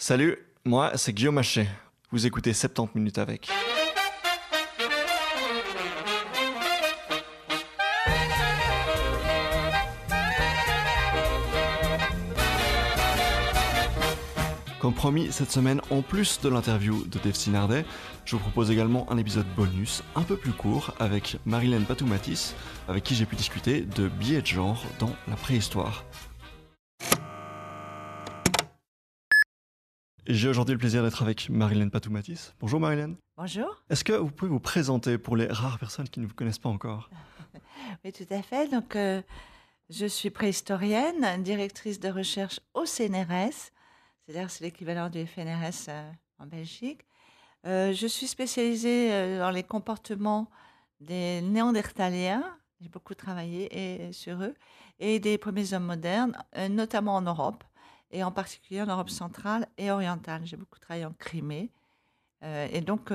Salut, moi c'est Guillaume Hachet. Vous écoutez 70 minutes avec. Comme promis, cette semaine, en plus de l'interview de Dave Sinardet, je vous propose également un épisode bonus un peu plus court avec Marilène Patou-Mathis, avec qui j'ai pu discuter de biais de genre dans la préhistoire. J'ai aujourd'hui le plaisir d'être avec Marilène Patou-Mathis. Bonjour Marilène. Bonjour. Est-ce que vous pouvez vous présenter pour les rares personnes qui ne vous connaissent pas encore ? Oui, tout à fait. Donc, je suis préhistorienne, directrice de recherche au CNRS, c'est-à-dire c'est l'équivalent du FNRS en Belgique. Je suis spécialisée dans les comportements des Néandertaliens. J'ai beaucoup travaillé sur eux et des premiers hommes modernes, notamment en Europe et en particulier en Europe centrale et orientale. J'ai beaucoup travaillé en Crimée et donc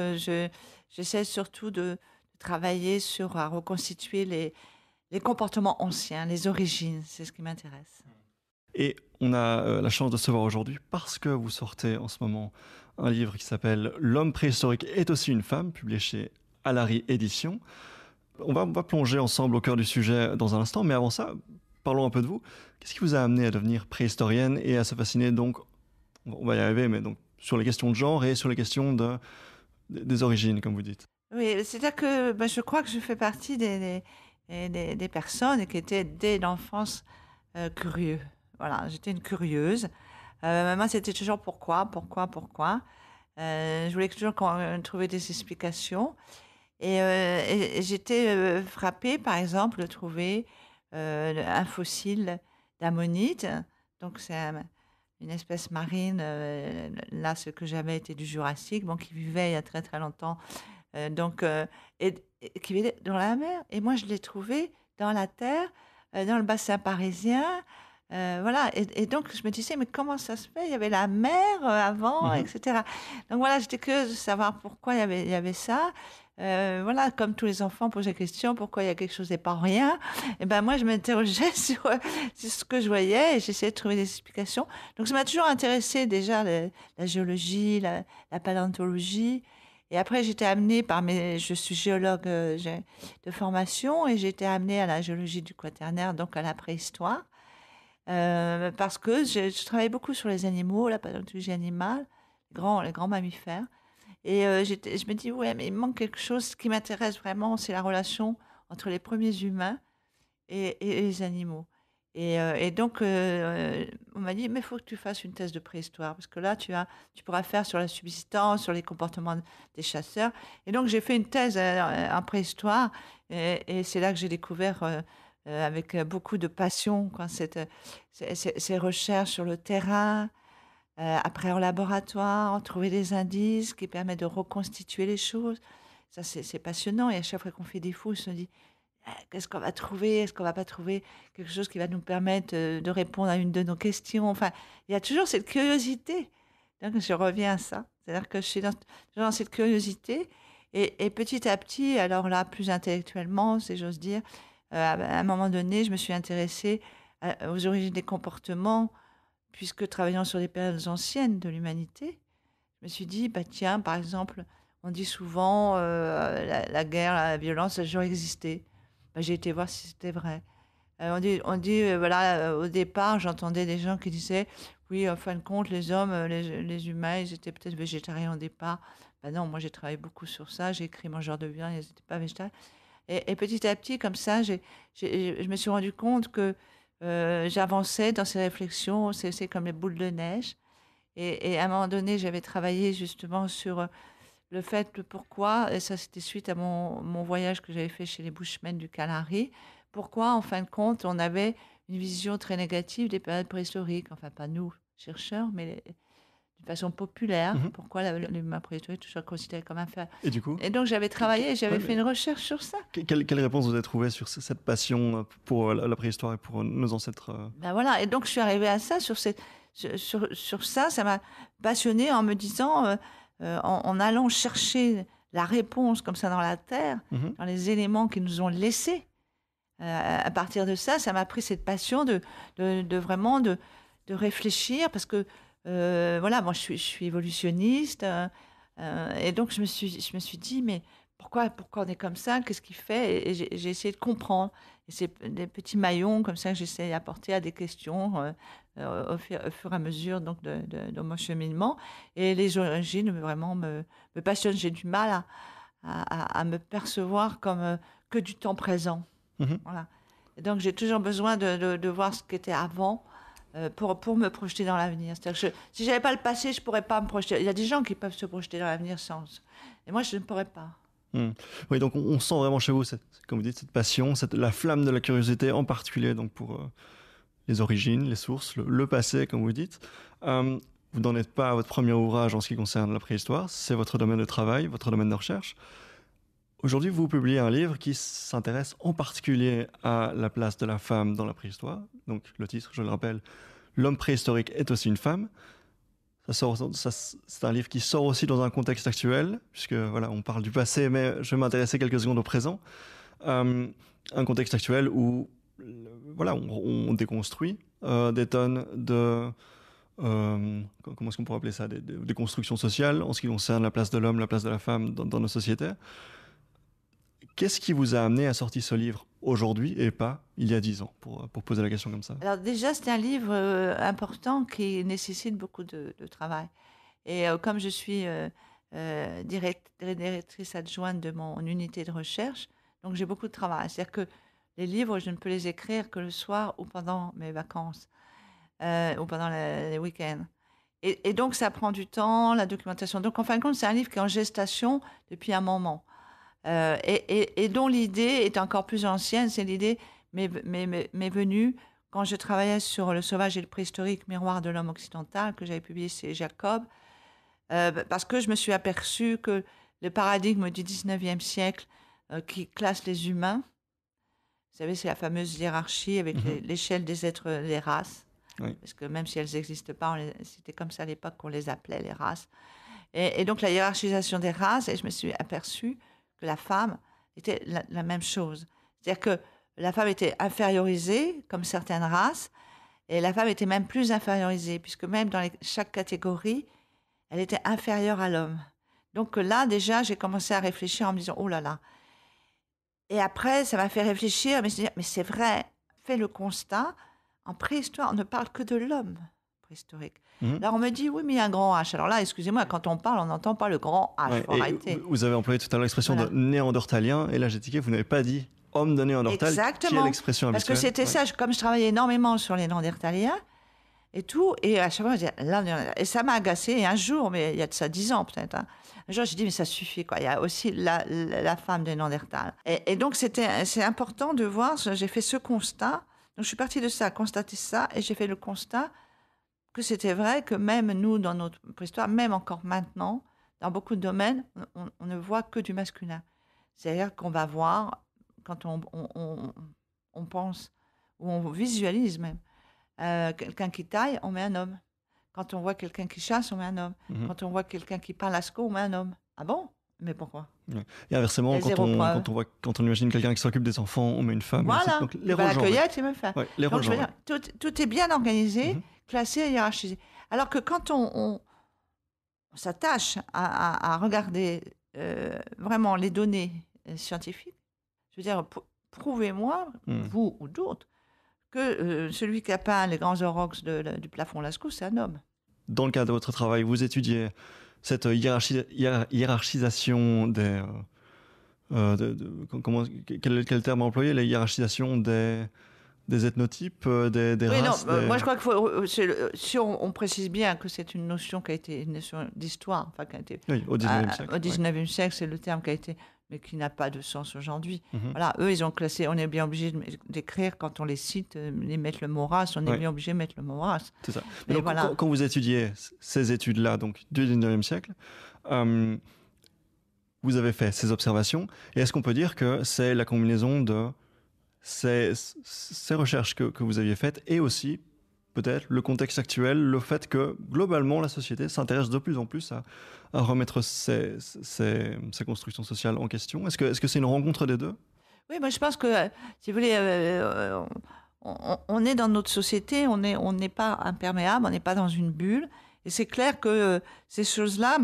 j'essaie surtout de travailler à reconstituer les comportements anciens, les origines. C'est ce qui m'intéresse. Et on a la chance de se voir aujourd'hui parce que vous sortez en ce moment un livre qui s'appelle « L'homme préhistorique est aussi une femme », publié chez Alary Éditions. On va plonger ensemble au cœur du sujet dans un instant, mais avant ça, parlons un peu de vous. Qu'est-ce qui vous a amené à devenir préhistorienne et à se fasciner, donc, on va y arriver, mais donc sur les questions de genre et sur les questions des origines, comme vous dites? Oui, c'est-à-dire que je crois que je fais partie des personnes qui étaient dès l'enfance curieux. Voilà, j'étais une curieuse. Moi, c'était toujours pourquoi. Je voulais toujours trouver des explications. Et j'étais frappée, par exemple, de trouver un fossile d'ammonite. Donc, c'est une espèce marine. Là, ce que j'avais était du Jurassique, bon, qui vivait il y a très, très longtemps. Et qui vivait dans la mer. Et moi, je l'ai trouvé dans la terre, dans le bassin parisien. Voilà, et donc je me disais, mais comment ça se fait? Il y avait la mer avant, etc. Donc voilà, j'étais curieuse de savoir pourquoi il y avait ça. Voilà, comme tous les enfants posent la question, pourquoi il y a quelque chose et pas rien? Et ben moi, je m'interrogeais sur ce que je voyais et j'essayais de trouver des explications. Donc ça m'a toujours intéressé déjà la géologie, la paléontologie. Et après, j'étais amenée je suis géologue de formation et j'ai été amenée à la géologie du Quaternaire, donc à la préhistoire. Parce que je travaillais beaucoup sur les animaux, la paléontologie animale, les grands mammifères. Et je me dis, ouais, mais il manque quelque chose. Ce qui m'intéresse vraiment, c'est la relation entre les premiers humains et les animaux. Et donc, on m'a dit, mais il faut que tu fasses une thèse de préhistoire, parce que là, tu pourras faire sur la subsistance, sur les comportements des chasseurs. Et donc, j'ai fait une thèse en préhistoire, et c'est là que j'ai découvert avec beaucoup de passion, quoi, ces recherches sur le terrain, après en laboratoire, trouver des indices qui permettent de reconstituer les choses. Ça, c'est passionnant. Et à chaque fois qu'on fait des fouilles, on se dit, qu'est-ce qu'on va trouver? Est-ce qu'on va pas trouver quelque chose qui va nous permettre de répondre à une de nos questions? Enfin, il y a toujours cette curiosité. Donc, je reviens à ça. C'est-à-dire que je suis dans cette curiosité. Et petit à petit, alors là, plus intellectuellement, si j'ose dire, à un moment donné, je me suis intéressée aux origines des comportements, puisque travaillant sur des périodes anciennes de l'humanité, je me suis dit, bah tiens, par exemple, on dit souvent la guerre, la violence, ça a toujours existé. Bah, j'ai été voir si c'était vrai. Voilà, au départ, j'entendais des gens qui disaient, oui, en fin de compte, les hommes, les humains, ils étaient peut-être végétariens au départ. Bah non, moi j'ai travaillé beaucoup sur ça, j'ai écrit Mangeurs de viande, ils n'étaient pas végétariens. Et petit à petit, comme ça, je me suis rendu compte que j'avançais dans ces réflexions, c'est comme les boules de neige. Et à un moment donné, j'avais travaillé justement sur le fait, pourquoi, et ça c'était suite à mon voyage que j'avais fait chez les Bushmen du Kalahari, pourquoi, en fin de compte, on avait une vision très négative des périodes préhistoriques. Enfin, pas nous, chercheurs, mais d'une façon populaire. Pourquoi l'humain préhistorique est toujours considéré comme inférieur. Et du coup, Et donc, j'avais travaillé, j'avais fait une recherche sur ça. Quelle réponse vous avez trouvée sur cette passion pour la préhistoire et pour nos ancêtres? Ben voilà, et donc je suis arrivée à ça, sur ça, ça m'a passionnée en me disant, en allant chercher la réponse comme ça dans la terre, dans les éléments qui nous ont laissés. À partir de ça, ça m'a pris cette passion de vraiment de réfléchir, parce que voilà, moi, je suis évolutionniste. Et donc, je me suis dit, mais pourquoi on est comme ça? Qu'est-ce qui fait? Et j'ai essayé de comprendre. Et c'est des petits maillons comme ça que j'essaie d'apporter à des questions au fur et à mesure donc, de mon cheminement. Et les origines, vraiment, me passionnent. J'ai du mal à me percevoir comme que du temps présent. Mhm. Voilà. Et donc, j'ai toujours besoin de voir ce qui était avant pour me projeter dans l'avenir. C'est-à-dire que si je n'avais pas le passé, je ne pourrais pas me projeter. Il y a des gens qui peuvent se projeter dans l'avenir sans. Et moi, je ne pourrais pas. Oui, donc on sent vraiment chez vous, comme vous dites, cette passion, la flamme de la curiosité, en particulier donc pour les origines, les sources, le passé, comme vous dites. Vous n'en êtes pas à votre premier ouvrage en ce qui concerne la préhistoire, c'est votre domaine de travail, votre domaine de recherche. Aujourd'hui, vous publiez un livre qui s'intéresse en particulier à la place de la femme dans la préhistoire. Donc le titre, je le rappelle, L'homme préhistorique est aussi une femme. C'est un livre qui sort aussi dans un contexte actuel, puisque voilà, on parle du passé, mais je vais m'intéresser quelques secondes au présent. Un contexte actuel où voilà, on déconstruit des tonnes de... comment est-ce qu'on pourrait appeler ça, des constructions sociales en ce qui concerne la place de l'homme, la place de la femme dans nos sociétés. Qu'est-ce qui vous a amené à sortir ce livre aujourd'hui et pas il y a 10 ans, pour poser la question comme ça? Alors déjà, c'est un livre important qui nécessite beaucoup de travail. Et comme je suis directrice adjointe de mon unité de recherche, donc j'ai beaucoup de travail. C'est-à-dire que les livres, je ne peux les écrire que le soir ou pendant mes vacances ou pendant les week-ends. Et donc, ça prend du temps, la documentation. Donc, en fin de compte, c'est un livre qui est en gestation depuis un moment. Et dont l'idée est encore plus ancienne. C'est l'idée m'est venue quand je travaillais sur Le sauvage et le préhistorique, miroir de l'homme occidental, que j'avais publié chez Jacob, parce que je me suis aperçue que le paradigme du 19e siècle qui classe les humains, vous savez, c'est la fameuse hiérarchie avec l'échelle des êtres, les races, Oui. parce que même si elles n'existent pas, c'était comme ça à l'époque qu'on les appelait, les races. Et donc la hiérarchisation des races, et je me suis aperçue que la femme était la même chose. C'est-à-dire que la femme était infériorisée, comme certaines races, et la femme était même plus infériorisée, puisque même dans chaque catégorie, elle était inférieure à l'homme. Donc là, déjà, j'ai commencé à réfléchir en me disant, oh là là. Et après, ça m'a fait réfléchir, mais c'est vrai, fais le constat, en préhistoire, on ne parle que de l'homme préhistorique. Là, on me dit, oui, mais il y a un grand H. Alors là, excusez-moi, quand on parle, on n'entend pas le grand H. Ouais, Faut arrêter. vous avez employé tout à l'heure l'expression de néandertalien, et là j'ai tiqué, vous n'avez pas dit homme de Néandertal, Exactement. qui est l'expression habituelle. Parce que c'était ça, comme je travaillais énormément sur les Néandertaliens et tout, et à chaque fois, je disais, là, et ça m'a agacé. Et un jour, mais il y a de ça 10 ans peut-être, un jour, j'ai dit, mais ça suffit, quoi. Il y a aussi la femme des Néandertal. Et donc, c'est important de voir, j'ai fait ce constat. Donc, je suis partie de ça, constater ça, et j'ai fait le constat que c'était vrai que même nous, dans notre préhistoire, même encore maintenant, dans beaucoup de domaines, on ne voit que du masculin. C'est-à-dire qu'on va voir, quand on pense, ou on visualise même, quelqu'un qui taille, on met un homme. Quand on voit quelqu'un qui chasse, on met un homme. Quand on voit quelqu'un qui parle à Lascaux, on met un homme. Ah bon? Mais pourquoi? Et inversement, quand on imagine quelqu'un qui s'occupe des enfants, on met une femme. Voilà, donc, les la rôles cueillette, c'est même fait. Ouais, les Donc, rôles je veux dire, tout est bien organisé, classé et hiérarchisé. Alors que quand on s'attache à regarder vraiment les données scientifiques, je veux dire, prouvez-moi, vous ou d'autres, que celui qui a peint les grands aurochs du plafond Lascaux, c'est un homme. Dans le cadre de votre travail, vous étudiez cette hiérarchisation des... quel terme employer? La hiérarchisation des ethnotypes, des races. Moi je crois qu'il faut, si on précise bien que c'est une notion qui a été une notion d'histoire, enfin qui a été oui, au 19e siècle. Au 19e siècle, c'est le terme qui a été, mais qui n'a pas de sens aujourd'hui. Voilà, eux ils ont classé, on est bien obligé d'écrire quand on les cite, les mettre le mot race, on est bien obligé de mettre le mot race. C'est ça. Mais donc, voilà. Quand vous étudiez ces études-là, donc du 19e siècle, vous avez fait ces observations, et est-ce qu'on peut dire que c'est la combinaison de ces recherches que vous aviez faites et aussi peut-être le contexte actuel, le fait que globalement la société s'intéresse de plus en plus à remettre ces constructions sociales en question? Est-ce que c'est une rencontre des deux? Oui, moi je pense que, si vous voulez, on est dans notre société, on n'est pas imperméable, on n'est pas dans une bulle, Et c'est clair que ces choses-là,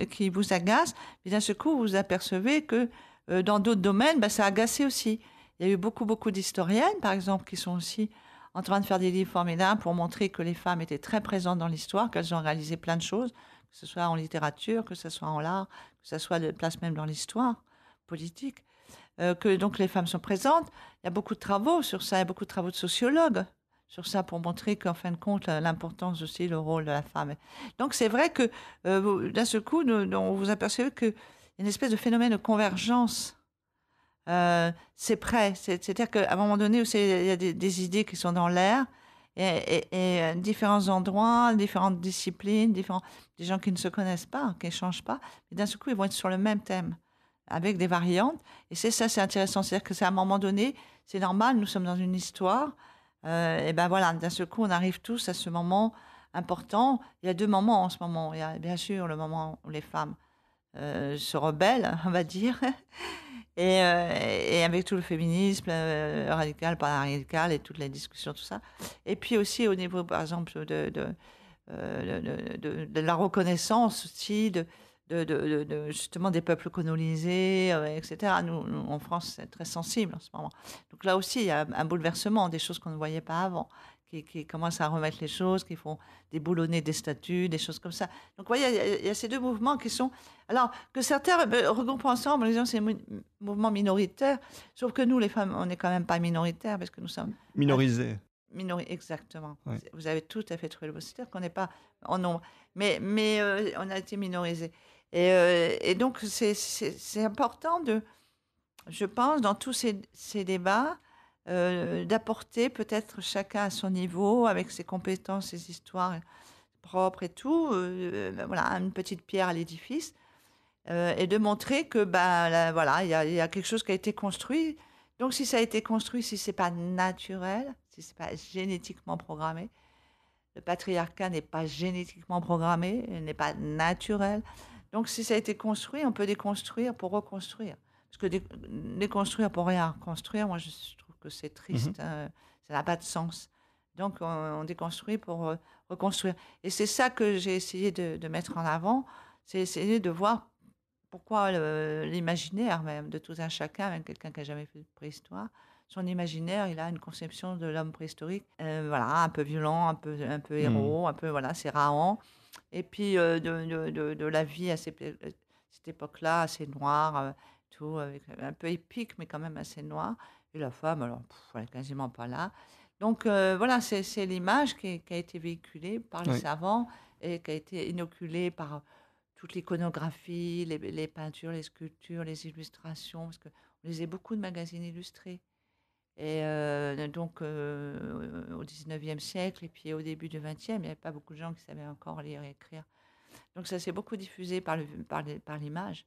qui vous agacent, mais d'un seul coup, vous apercevez que dans d'autres domaines, ça a agacé aussi. Il y a eu beaucoup, beaucoup d'historiennes, par exemple, qui sont aussi en train de faire des livres formidables pour montrer que les femmes étaient très présentes dans l'histoire, qu'elles ont réalisé plein de choses, que ce soit en littérature, que ce soit en l'art, que ce soit de place même dans l'histoire politique, que donc les femmes sont présentes. Il y a beaucoup de travaux sur ça, il y a beaucoup de travaux de sociologues sur ça pour montrer qu'en fin de compte, l'importance aussi, le rôle de la femme. Donc c'est vrai que d'un seul coup, on vous apercevez qu'il y a une espèce de phénomène de convergence. C'est prêt. C'est-à-dire qu'à un moment donné, il y a des idées qui sont dans l'air et différents endroits, différentes disciplines, des gens qui ne se connaissent pas, qui n'échangent pas, mais d'un seul coup, ils vont être sur le même thème avec des variantes. Et c'est intéressant. C'est-à-dire que c'est à un moment donné, c'est normal, nous sommes dans une histoire. Et ben voilà, d'un seul coup, on arrive tous à ce moment important. Il y a deux moments en ce moment. Il y a bien sûr le moment où les femmes se rebellent, on va dire, et avec tout le féminisme radical, pas radical, et toutes les discussions, tout ça. Et puis aussi au niveau, par exemple, de la reconnaissance aussi justement des peuples colonisés, etc. Nous, en France, c'est très sensible en ce moment. Donc là aussi, il y a un bouleversement, des choses qu'on ne voyait pas avant, qui commencent à remettre les choses, qui font déboulonner des statuts, des choses comme ça. Donc, vous voyez, il y a ces deux mouvements qui sont... Alors, que certains regroupent ensemble en disant que c'est un mouvement minoritaire, sauf que nous, les femmes, on n'est quand même pas minoritaires, parce que nous sommes... Minorisés. Exactement. Ouais. Vous avez tout à fait trouvé le mot. C'est-à-dire qu'on n'est pas en nombre, mais on a été minorisés. Et donc, c'est important je pense, dans tous ces débats, d'apporter peut-être chacun à son niveau, avec ses compétences, ses histoires propres et tout, voilà, une petite pierre à l'édifice, et de montrer que voilà, il y a quelque chose qui a été construit. Donc, si ça a été construit, si c'est pas naturel, si c'est pas génétiquement programmé, le patriarcat n'est pas génétiquement programmé, il n'est pas naturel. Donc, si ça a été construit, on peut déconstruire pour reconstruire. Parce que déconstruire pour rien reconstruire, moi, je trouve que c'est triste. Ça n'a pas de sens. Donc, on déconstruit pour reconstruire. Et c'est ça que j'ai essayé de mettre en avant. C'est essayer de voir pourquoi l'imaginaire même de tout un chacun, même quelqu'un qui n'a jamais fait de préhistoire, son imaginaire, il a une conception de l'homme préhistorique, voilà, un peu violent, un peu héros, un peu, voilà, c'est raant. Et puis de la vie à cette époque-là, assez noire, tout, avec, un peu épique, mais quand même assez noire. Et la femme, alors, elle n'est quasiment pas là. Donc voilà, c'est l'image qui a été véhiculée par les savants et qui a été inoculée par toute l'iconographie, les peintures, les sculptures, les illustrations, parce qu'on lisait beaucoup de magazines illustrés. Et donc, au 19e siècle et puis au début du 20e, il n'y avait pas beaucoup de gens qui savaient encore lire et écrire. Donc, ça s'est beaucoup diffusé par l'image.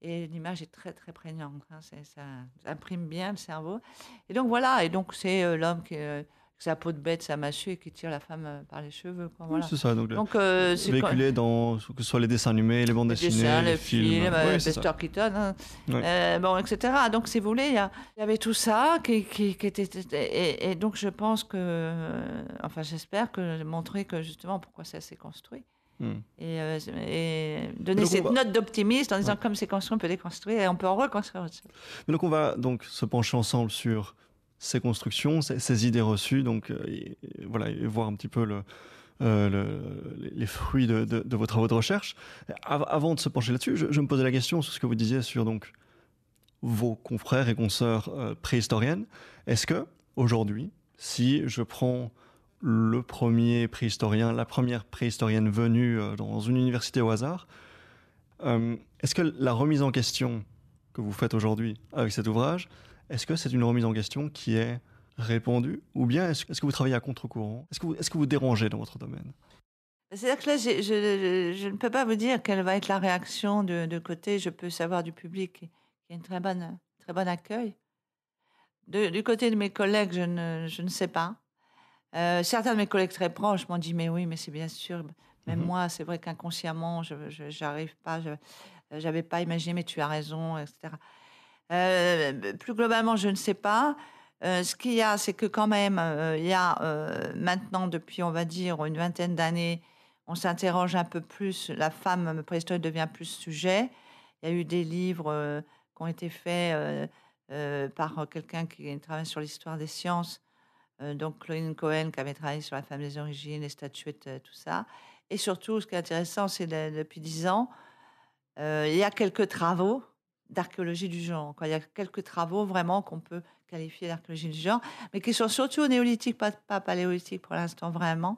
Et l'image est très, très prégnante. Ça imprime bien le cerveau. Et donc, voilà. Et donc, c'est l'homme qui sa peau de bête, sa massue, et qui tire la femme par les cheveux. Quoi, voilà. Oui, c'est ça. Donc, c'est véhiculé dans que ce soit les dessins animés, les bandes dessinées, les films. Buster Keaton, bon, etc. Donc, si vous voulez, il y avait tout ça qui était... Et donc, je pense que... enfin, j'espère que montrer que, justement, pourquoi ça s'est construit. Et donner cette note d'optimisme en disant comme c'est construit, on peut déconstruire et on peut en reconstruire autre chose. Mais donc on va donc se pencher ensemble sur ces constructions, ces idées reçues, donc voilà, et voir un petit peu les fruits de vos travaux de recherche. Avant de se pencher là-dessus, je me posais la question sur ce que vous disiez sur donc vos confrères et consoeurs préhistoriennes. Est-ce que aujourd'hui, si je prends le premier préhistorien, la première préhistorienne venue dans une université au hasard, est-ce que la remise en question que vous faites aujourd'hui avec cet ouvrage, est-ce que c'est une remise en question qui est répandue, ou bien est-ce que vous travaillez à contre-courant? Est-ce que vous dérangez dans votre domaine? C'est-à-dire que là, je ne peux pas vous dire quelle va être la réaction de côté. Je peux savoir du public qu'il y a une très bon accueil. Du côté de mes collègues, je ne sais pas. Certains de mes collègues très proches m'ont dit mais oui, mais c'est bien sûr. Même moi, c'est vrai qu'inconsciemment, j'arrive pas, j'avais pas imaginé, mais tu as raison, etc. Plus globalement, je ne sais pas. Ce qu'il y a, c'est que quand même, il y a maintenant, depuis, on va dire, une vingtaine d'années, on s'interroge un peu plus, la femme préhistorique devient plus sujet. Il y a eu des livres qui ont été faits par quelqu'un qui travaille sur l'histoire des sciences, donc Claudine Cohen, qui avait travaillé sur la femme des origines, les statuettes, tout ça. Et surtout, ce qui est intéressant, c'est depuis 10 ans, il y a quelques travaux d'archéologie du genre, quoi. Il y a quelques travaux vraiment qu'on peut qualifier d'archéologie du genre, mais qui sont surtout au néolithique, pas paléolithique pour l'instant vraiment,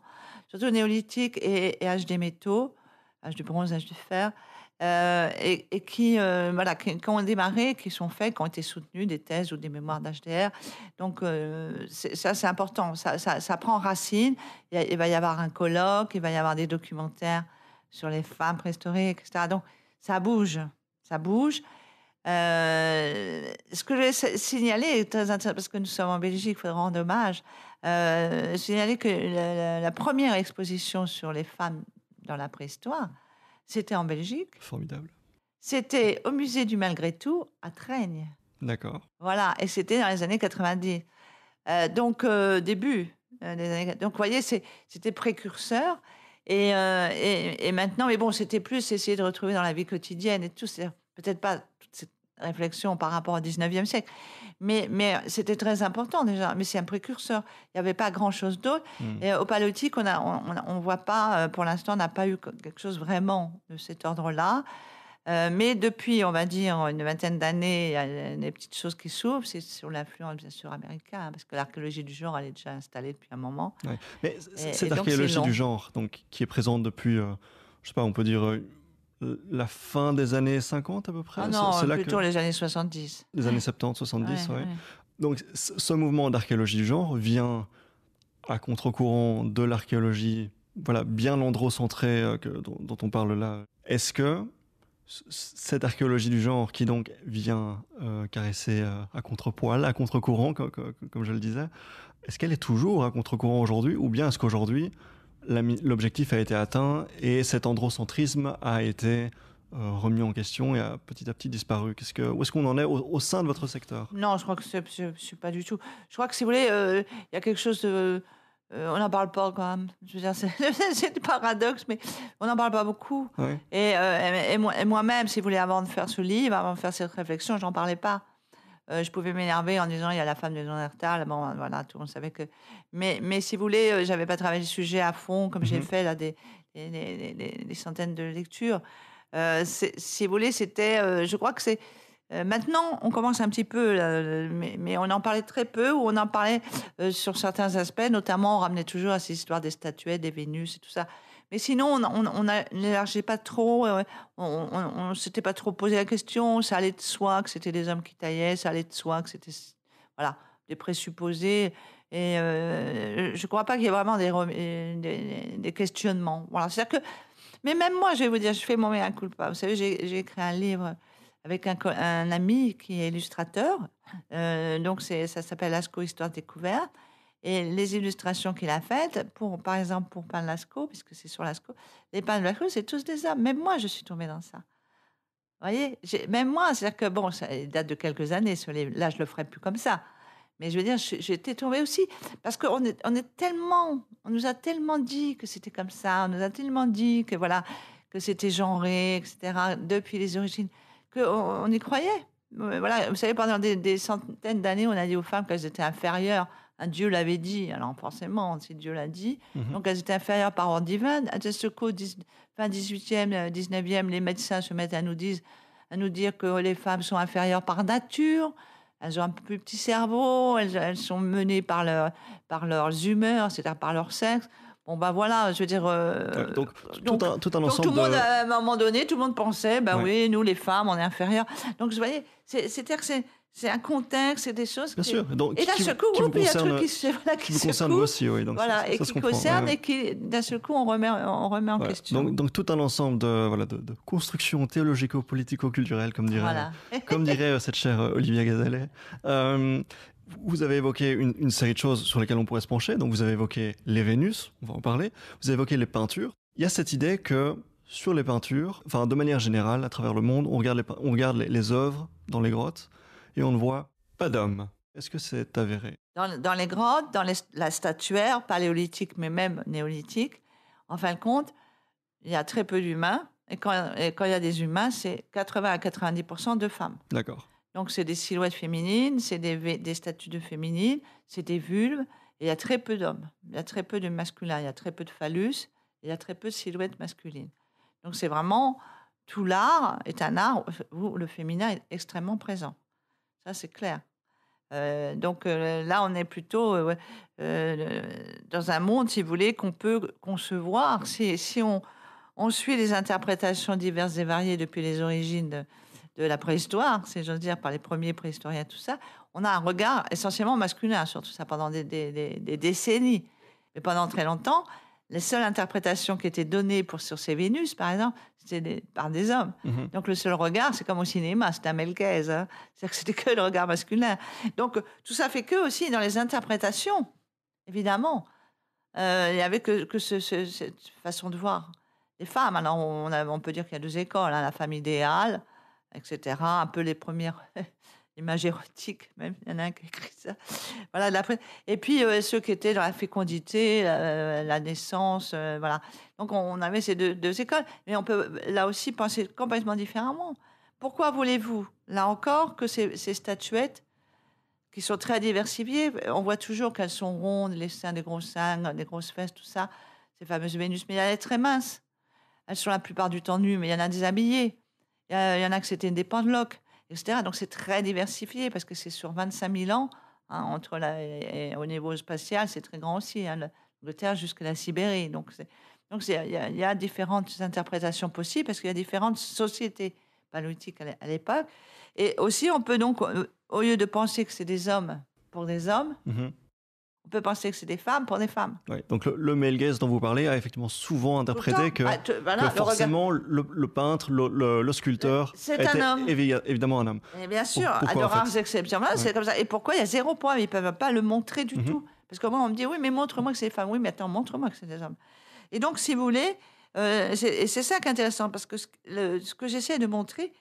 surtout au néolithique et âge des métaux, âge du bronze, âge du fer, et qui, voilà, qui ont démarré, qui sont faits, qui ont été soutenus, des thèses ou des mémoires d'HDR. Donc ça, c'est important, ça prend racine. Il va y avoir un colloque, il va y avoir des documentaires sur les femmes préhistoriques, etc. Donc ça bouge, ça bouge. Ce que je vais signaler est très intéressant, parce que nous sommes en Belgique, il faudra rendre hommage. Signaler que la première exposition sur les femmes dans la préhistoire, c'était en Belgique. Formidable. C'était au musée du Malgré Tout, à Trègnes. D'accord. Voilà, et c'était dans les années 90. Donc, début des années. Donc, vous voyez, c'était précurseur. Et maintenant, mais bon, c'était plus essayer de retrouver dans la vie quotidienne et tout. C'est peut-être pas toute cette réflexion par rapport au 19e siècle, mais c'était très important déjà. Mais c'est un précurseur. Il n'y avait pas grand-chose d'autre. Et au Paléolithique, on voit pas, pour l'instant, on n'a pas eu quelque chose vraiment de cet ordre-là. Mais depuis, on va dire, une vingtaine d'années, il y a des petites choses qui s'ouvrent. C'est sur l'influence, bien sûr, américaine, parce que l'archéologie du genre, elle est déjà installée depuis un moment. Ouais. Mais cette donc, archéologie du genre, donc, qui est présente depuis, je sais pas, on peut dire la fin des années 50 à peu près. Ah non, c'est là plutôt les années 70. Les années 70, 70, Ouais, ouais. ouais. Donc ce mouvement d'archéologie du genre vient à contre-courant de l'archéologie, voilà, bien androcentrée dont on parle là. Est-ce que cette archéologie du genre qui donc vient caresser à contre-poil, à contre-courant, comme je le disais, est-ce qu'elle est toujours à contre-courant aujourd'hui, ou bien est-ce qu'aujourd'hui l'objectif a été atteint et cet androcentrisme a été remis en question et a petit à petit disparu? Où est-ce qu'on en est au sein de votre secteur? Non, je crois que je suis pas du tout. Je crois que si vous voulez, il y a quelque chose de. On n'en parle pas quand même. Je veux dire, c'est un paradoxe, mais on n'en parle pas beaucoup. Ouais. Et moi-même, si vous voulez, avant de faire ce livre, avant de faire cette réflexion, j'en parlais pas. Je pouvais m'énerver en disant il y a la femme de Néandertal. Bon, voilà, tout le monde savait que. Mais si vous voulez, j'avais pas travaillé le sujet à fond comme j'ai fait là des centaines de lectures. Si vous voulez, c'était. Je crois que c'est. Maintenant, on commence un petit peu, mais on en parlait très peu, ou on en parlait sur certains aspects, notamment on ramenait toujours à ces histoires des statuettes, des Vénus et tout ça. Mais sinon, on n'élargit pas trop, on s'était pas trop posé la question, ça allait de soi que c'était des hommes qui taillaient, ça allait de soi que c'était, voilà, des présupposés. Et je ne crois pas qu'il y ait vraiment des questionnements. Voilà, c'est-à-dire que, mais même moi, je vais vous dire, je fais mon mea culpa. Vous savez, j'ai écrit un livre avec un ami qui est illustrateur. Donc, ça s'appelle Lascaux, Histoire découverte. Et les illustrations qu'il a faites, par exemple, pour Pan Lascaux, puisque c'est sur Lascaux, les Pan Lascaux, c'est tous des hommes. Même moi, je suis tombée dans ça. Vous voyez, même moi, c'est-à-dire que, bon, ça date de quelques années. Là, je le ferai plus comme ça. Mais je veux dire, j'étais tombée aussi. Parce qu'on on nous a tellement dit que c'était comme ça. On nous a tellement dit que, voilà, que c'était genré, etc., depuis les origines, qu'on y croyait. Voilà, vous savez, pendant des centaines d'années, on a dit aux femmes qu'elles étaient inférieures. Un Dieu l'avait dit, alors forcément, si Dieu l'a dit. Donc, elles étaient inférieures par ordre divin. À ce coup, fin 18e, 19e, les médecins se mettent à nous dire que les femmes sont inférieures par nature. Elles ont un peu plus petit cerveau, elles sont menées par leurs humeurs, c'est-à-dire par leur sexe. Bon, ben voilà, je veux dire. Donc, tout un ensemble tout le monde, à un moment donné, tout le monde pensait, oui, nous, les femmes, on est inférieures. Donc, vous voyez, c'est-à-dire que c'est un contexte, c'est des choses. Bien sûr. Donc, et d'un seul coup, il y a un truc qui vous concerne aussi, oui. Donc voilà, et qui concerne, et qui, d'un seul coup, on remet en question. Donc, tout un ensemble de constructions théologico-politico-culturelles, comme dirait cette chère Olivia Gazalet. Vous avez évoqué une série de choses sur lesquelles on pourrait se pencher. Donc, vous avez évoqué les Vénus, on va en parler. Vous avez évoqué les peintures. Il y a cette idée que sur les peintures, enfin, de manière générale, à travers le monde, on regarde les œuvres dans les grottes et on ne voit pas d'hommes. Est-ce que c'est avéré? Dans les grottes, dans la statuaire, paléolithique, mais même néolithique, en fin de compte, il y a très peu d'humains. Et quand il y a des humains, c'est 80 à 90% de femmes. D'accord. Donc, c'est des silhouettes féminines, c'est des statues de féminines, c'est des vulves. Et il y a très peu d'hommes. Il y a très peu de masculins. Il y a très peu de phallus. Il y a très peu de silhouettes masculines. Donc, c'est vraiment... Tout l'art est un art où le féminin est extrêmement présent. Ça, c'est clair. Donc là, on est plutôt dans un monde, si vous voulez, qu'on peut concevoir. Si on suit les interprétations diverses et variées depuis les origines de la préhistoire, si j'ose dire, par les premiers préhistoriens, tout ça, on a un regard essentiellement masculin sur tout ça pendant des décennies. Mais pendant très longtemps, les seules interprétations qui étaient données sur ces Vénus, par exemple, c'était par des hommes. Mhm. Donc le seul regard, c'est comme au cinéma, c'était un Melguez. Hein. C'est-à-dire que c'était que le regard masculin. Donc tout ça fait que aussi dans les interprétations, évidemment, il n'y avait que cette façon de voir les femmes. Alors on peut dire qu'il y a deux écoles, hein, la femme idéale, etc. Un peu les premières images érotiques, même. Il y en a un qui a écrit ça. Voilà, et puis ceux qui étaient dans la fécondité, la naissance, voilà. Donc on avait ces deux écoles, mais on peut là aussi penser complètement différemment. Pourquoi voulez-vous, là encore, que ces statuettes, qui sont très diversifiées, on voit toujours qu'elles sont rondes, les seins, des grosses fesses, tout ça, ces fameuses Vénus, mais elles sont très minces. Elles sont la plupart du temps nues, mais il y en a déshabillées. Il y en a que c'était une des pendeloques, etc. Donc c'est très diversifié parce que c'est sur 25 000 ans, hein, et au niveau spatial, c'est très grand aussi, hein, l'Angleterre jusqu'à la Sibérie. Donc il y a différentes interprétations possibles parce qu'il y a différentes sociétés paléolithiques à l'époque. Et aussi, on peut donc, au lieu de penser que c'est des hommes pour des hommes, Mhm. on peut penser que c'est des femmes pour des femmes. Ouais. Donc le male gaze dont vous parlez a effectivement souvent interprété que, Voilà, que forcément le peintre, le sculpteur c'est était un homme. Évidemment un homme. Et bien sûr, Pourquoi, à de en fait rares exceptions. Voilà, c'est comme ça. Et pourquoi il y a 0 point? Ils ne peuvent pas le montrer du Mhm. tout. Parce que moi, on me dit, oui, mais montre-moi que c'est des femmes. Oui, mais attends, montre-moi que c'est des hommes. Et donc, si vous voulez, et c'est ça qui est intéressant, parce que ce que j'essaie de montrer,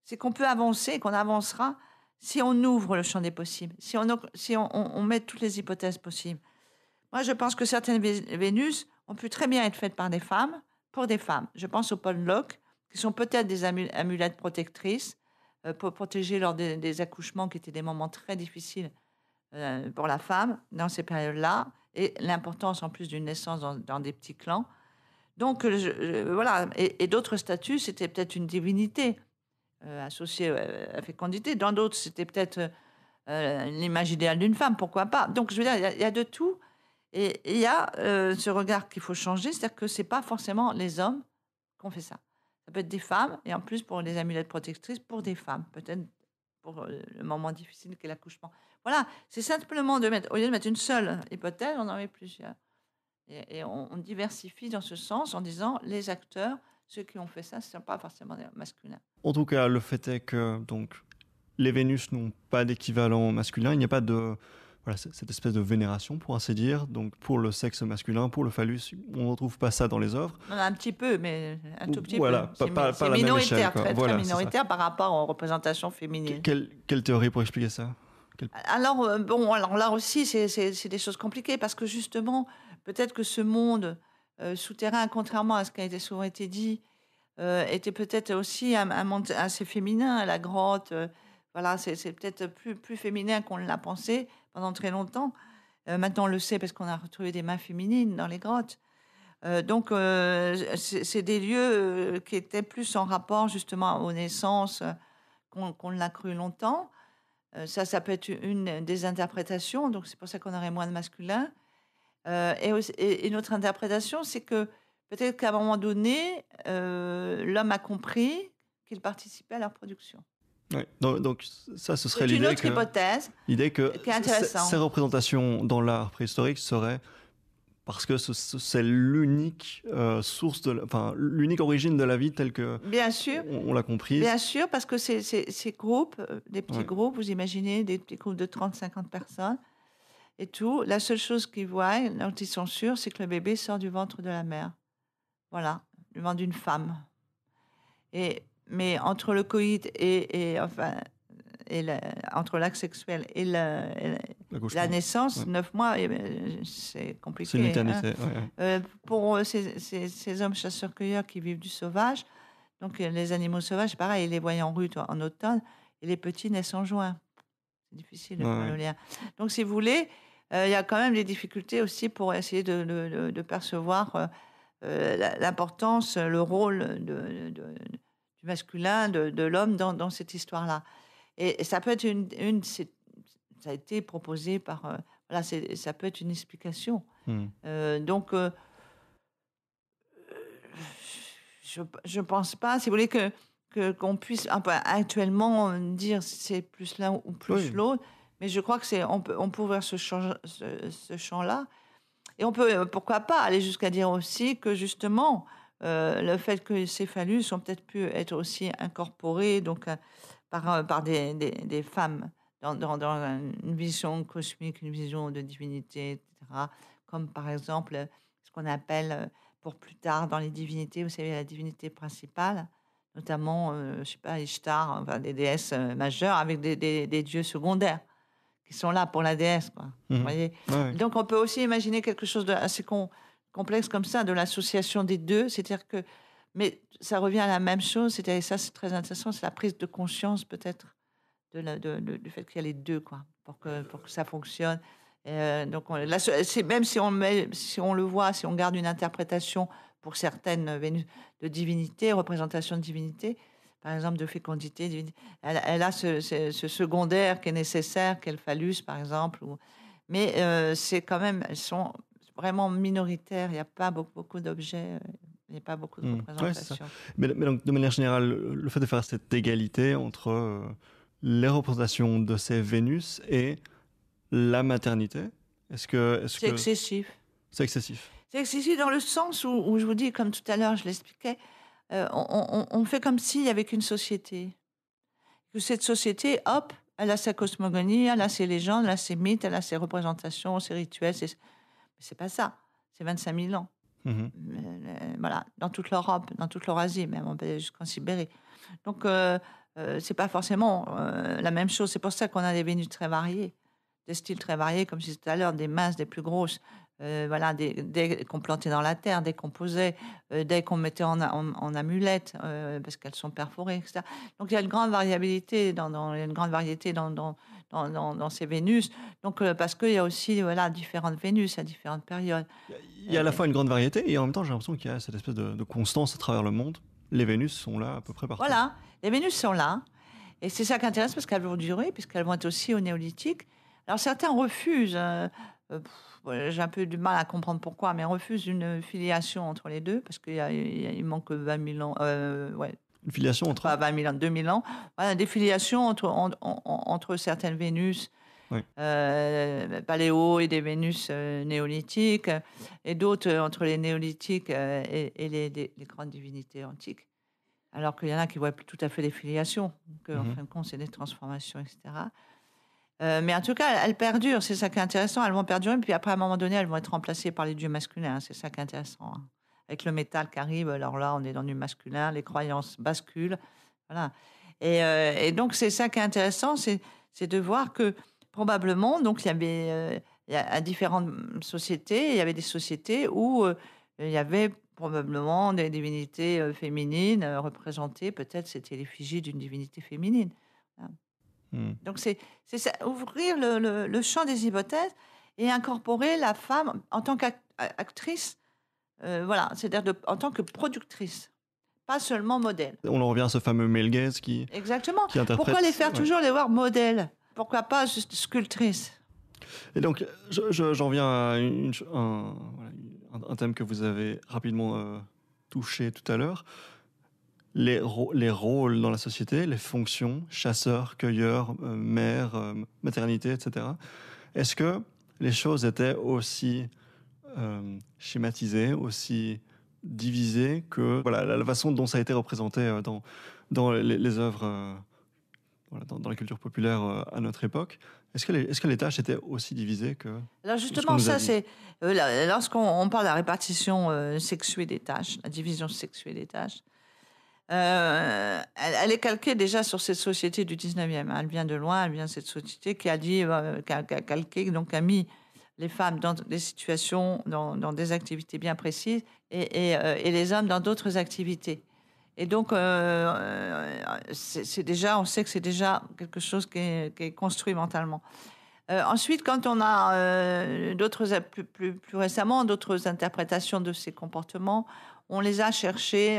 c'est qu'on peut avancer, qu'on avancera si on ouvre le champ des possibles, si on met toutes les hypothèses possibles. Moi, je pense que certaines Vénus ont pu très bien être faites par des femmes, pour des femmes. Je pense aux Pollock, qui sont peut-être des amulettes protectrices pour protéger lors des accouchements, qui étaient des moments très difficiles pour la femme dans ces périodes-là, et l'importance en plus d'une naissance dans des petits clans. Donc, voilà. Et d'autres statuts, c'était peut-être une divinité associée à la fécondité. Dans d'autres, c'était peut-être l'image idéale d'une femme, pourquoi pas. Donc, je veux dire, il y a de tout. Et il y a ce regard qu'il faut changer, c'est-à-dire que ce n'est pas forcément les hommes qui ont fait ça. Ça peut être des femmes, et en plus pour les amulettes protectrices, pour des femmes, peut-être pour le moment difficile qu'est l'accouchement. Voilà, c'est simplement au lieu de mettre une seule hypothèse, on en met plusieurs. Et on diversifie dans ce sens en disant les acteurs, ceux qui ont fait ça, ce ne sont pas forcément des masculins. En tout cas, le fait est que donc, les Vénus n'ont pas d'équivalent masculin. Il n'y a pas de cette espèce de vénération, pour ainsi dire. Donc, pour le sexe masculin, pour le phallus, on ne retrouve pas ça dans les œuvres. On a un petit peu, mais un tout petit voilà, peu. C'est minoritaire, même échelle, très, voilà, très minoritaire par rapport aux représentations féminines. Quelle théorie pour expliquer ça? Alors, alors là aussi, c'est des choses compliquées parce que justement, peut-être que ce monde souterrain, contrairement à ce qui a souvent été dit, était peut-être aussi un monde assez féminin, la grotte. Voilà, c'est peut-être plus féminin qu'on l'a pensé pendant très longtemps. Maintenant, on le sait parce qu'on a retrouvé des mains féminines dans les grottes. Donc, c'est des lieux qui étaient plus en rapport justement aux naissances qu'on l'a cru longtemps. Ça peut être une des interprétations, donc c'est pour ça qu'on aurait moins de masculin. Et notre interprétation, c'est que peut-être qu'à un moment donné, l'homme a compris qu'il participait à leur production. Ouais. Donc ça, ce serait c'est une autre hypothèse l'idée que qui est intéressante. Ces représentations dans l'art préhistorique seraient parce que c'est l'unique source l'unique origine de la vie telle que bien sûr, on l'a comprise. Bien sûr, parce que ces groupes, des petits groupes, vous imaginez, des petits groupes de 30-50 personnes et tout, la seule chose qu'ils voient, dont ils sont sûrs, c'est que le bébé sort du ventre de la mère. Voilà, du ventre d'une femme. Mais entre le coït entre l'acte sexuel et La naissance, ouais. 9 mois, c'est compliqué. C'est une éternité. Hein. Pour ces hommes chasseurs-cueilleurs qui vivent du sauvage, donc les animaux sauvages, pareil, ils les voient en rut en automne et les petits naissent en juin. C'est difficile de faire le lien. Donc, si vous voulez, il y a quand même des difficultés aussi pour essayer de percevoir l'importance, le rôle du masculin, de l'homme dans cette histoire-là. Et ça peut être ça a été proposé par... voilà, ça peut être une explication. Donc, je ne pense pas, si vous voulez, qu'on puisse actuellement dire c'est plus l'un ou plus l'autre. Mais je crois qu'on peut ouvrir ce champ-là. Et on peut, pourquoi pas, aller jusqu'à dire aussi que justement, le fait que ces phallus ont peut-être pu être aussi incorporés donc, par des femmes dans une vision cosmique, une vision de divinité, etc. Comme par exemple ce qu'on appelle pour plus tard dans les divinités, vous savez, la divinité principale, notamment, je ne sais pas, Ishtar, enfin, des déesses majeures avec des dieux secondaires qui sont là pour la déesse, quoi. Vous voyez. Donc, on peut aussi imaginer quelque chose d'assez complexe comme ça, de l'association des deux. C'est-à-dire que, mais ça revient à la même chose. C'est-à-dire, ça, c'est très intéressant, c'est la prise de conscience peut-être du fait qu'il y a les deux, quoi, pour que ça fonctionne. Donc, même si on le voit, si on garde une interprétation pour certaines Vénus de divinité, représentation de divinité, par exemple de fécondité, elle a ce secondaire qui est nécessaire, qu'est le phallus, par exemple. Mais c'est quand même, elles sont vraiment minoritaires. Il n'y a pas beaucoup d'objets, il n'y a pas beaucoup de représentations. Ouais, mais donc, de manière générale, le fait de faire cette égalité entre les représentations de ces Vénus et la maternité, c'est excessif. C'est excessif. C'est excessif dans le sens où je vous dis, comme tout à l'heure, je l'expliquais, on fait comme s'il y avait qu'une société. Que cette société, hop, elle a sa cosmogonie, elle a ses légendes, elle a ses mythes, elle a ses représentations, ses rituels. C'est pas ça. C'est 25 000 ans. Voilà, dans toute l'Europe, dans toute l'Eurasie, même on peut aller jusqu'en Sibérie. Donc, c'est pas forcément la même chose. C'est pour ça qu'on a des Vénus très variées, des styles très variés, comme je disais tout à l'heure, des minces, des plus grosses. Voilà, dès qu'on plantait dans la terre, dès qu'on posait, dès qu'on mettait en amulette, parce qu'elles sont perforées, etc. Donc il y a une grande variabilité une grande variété dans ces Vénus. Donc parce qu'il y a aussi différentes Vénus à différentes périodes. Il y a à la fois une grande variété et en même temps j'ai l'impression qu'il y a cette espèce de constance à travers le monde. Les Vénus sont là à peu près partout. Voilà, les Vénus sont là. Et c'est ça qui intéresse parce qu'elles vont durer, puisqu'elles vont être aussi au néolithique. Alors certains refusent. J'ai un peu du mal à comprendre pourquoi, mais on refuse une filiation entre les deux, parce qu'il manque 20 000 ans. Une filiation entre... Pas 20 000 ans, 2000 ans. Voilà, des filiations entre certaines Vénus paléo et des Vénus néolithiques, et d'autres entre les néolithiques et les grandes divinités antiques. Alors qu'il y en a qui voient tout à fait des filiations, en fin de compte, c'est des transformations, etc. Mais en tout cas, elles perdurent, c'est ça qui est intéressant. Elles vont perdurer, puis après, à un moment donné, elles vont être remplacées par les dieux masculins. C'est ça qui est intéressant. Avec le métal qui arrive, alors là, on est dans du masculin, les croyances basculent. Voilà. Et donc, c'est ça qui est intéressant, c'est de voir que probablement, donc, il y a différentes sociétés, il y avait des sociétés où il y avait probablement des divinités féminines représentées. Peut-être c'était l'effigie d'une divinité féminine. Voilà. Donc, c'est ça, ouvrir le champ des hypothèses et incorporer la femme en tant qu'actrice, voilà, c'est-à-dire en tant que productrice, pas seulement modèle. On en revient à ce fameux male gaze qui interprète... Pourquoi toujours les voir modèles? Pourquoi pas juste sculptrice? Et donc, j'en viens à un thème que vous avez rapidement touché tout à l'heure. Les rôles dans la société, les fonctions, chasseur, cueilleur, mère, maternité, etc. Est-ce que les choses étaient aussi schématisées, aussi divisées que la façon dont ça a été représenté dans les œuvres, dans la culture populaire à notre époque? Est-ce que les tâches étaient aussi divisées que... Alors justement, ça c'est... lorsqu'on parle de la répartition sexuée des tâches, la division sexuée des tâches, Elle est calquée déjà sur cette société du 19e. Elle vient de loin, elle vient de cette société qui a dit, qui a calqué, donc a mis les femmes dans des situations, dans des activités bien précises, et les hommes dans d'autres activités. Et donc, c'est déjà, on sait que c'est déjà quelque chose qui est construit mentalement. Ensuite, quand on a plus récemment d'autres interprétations de ces comportements, on les a cherchés,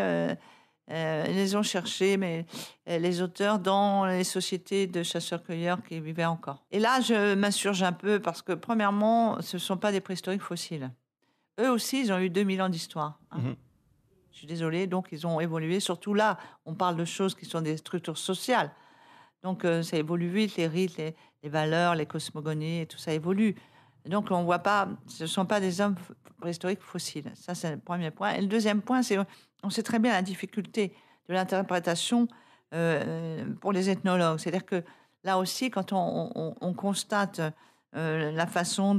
ils les ont cherchés, mais les auteurs dans les sociétés de chasseurs-cueilleurs qui vivaient encore. Et là, je m'insurge un peu parce que, premièrement, ce ne sont pas des préhistoriques fossiles. Eux aussi, ils ont eu 2000 ans d'histoire. Hein. Mhm. Je suis désolée, donc ils ont évolué. Surtout là, on parle de choses qui sont des structures sociales. Donc ça évolue vite, les rites, les valeurs, les cosmogonies, et tout ça évolue. Et donc on voit pas, ce ne sont pas des hommes préhistoriques fossiles. Ça, c'est le premier point. Et le deuxième point, c'est on sait très bien la difficulté de l'interprétation pour les ethnologues. C'est-à-dire que là aussi, quand on constate la façon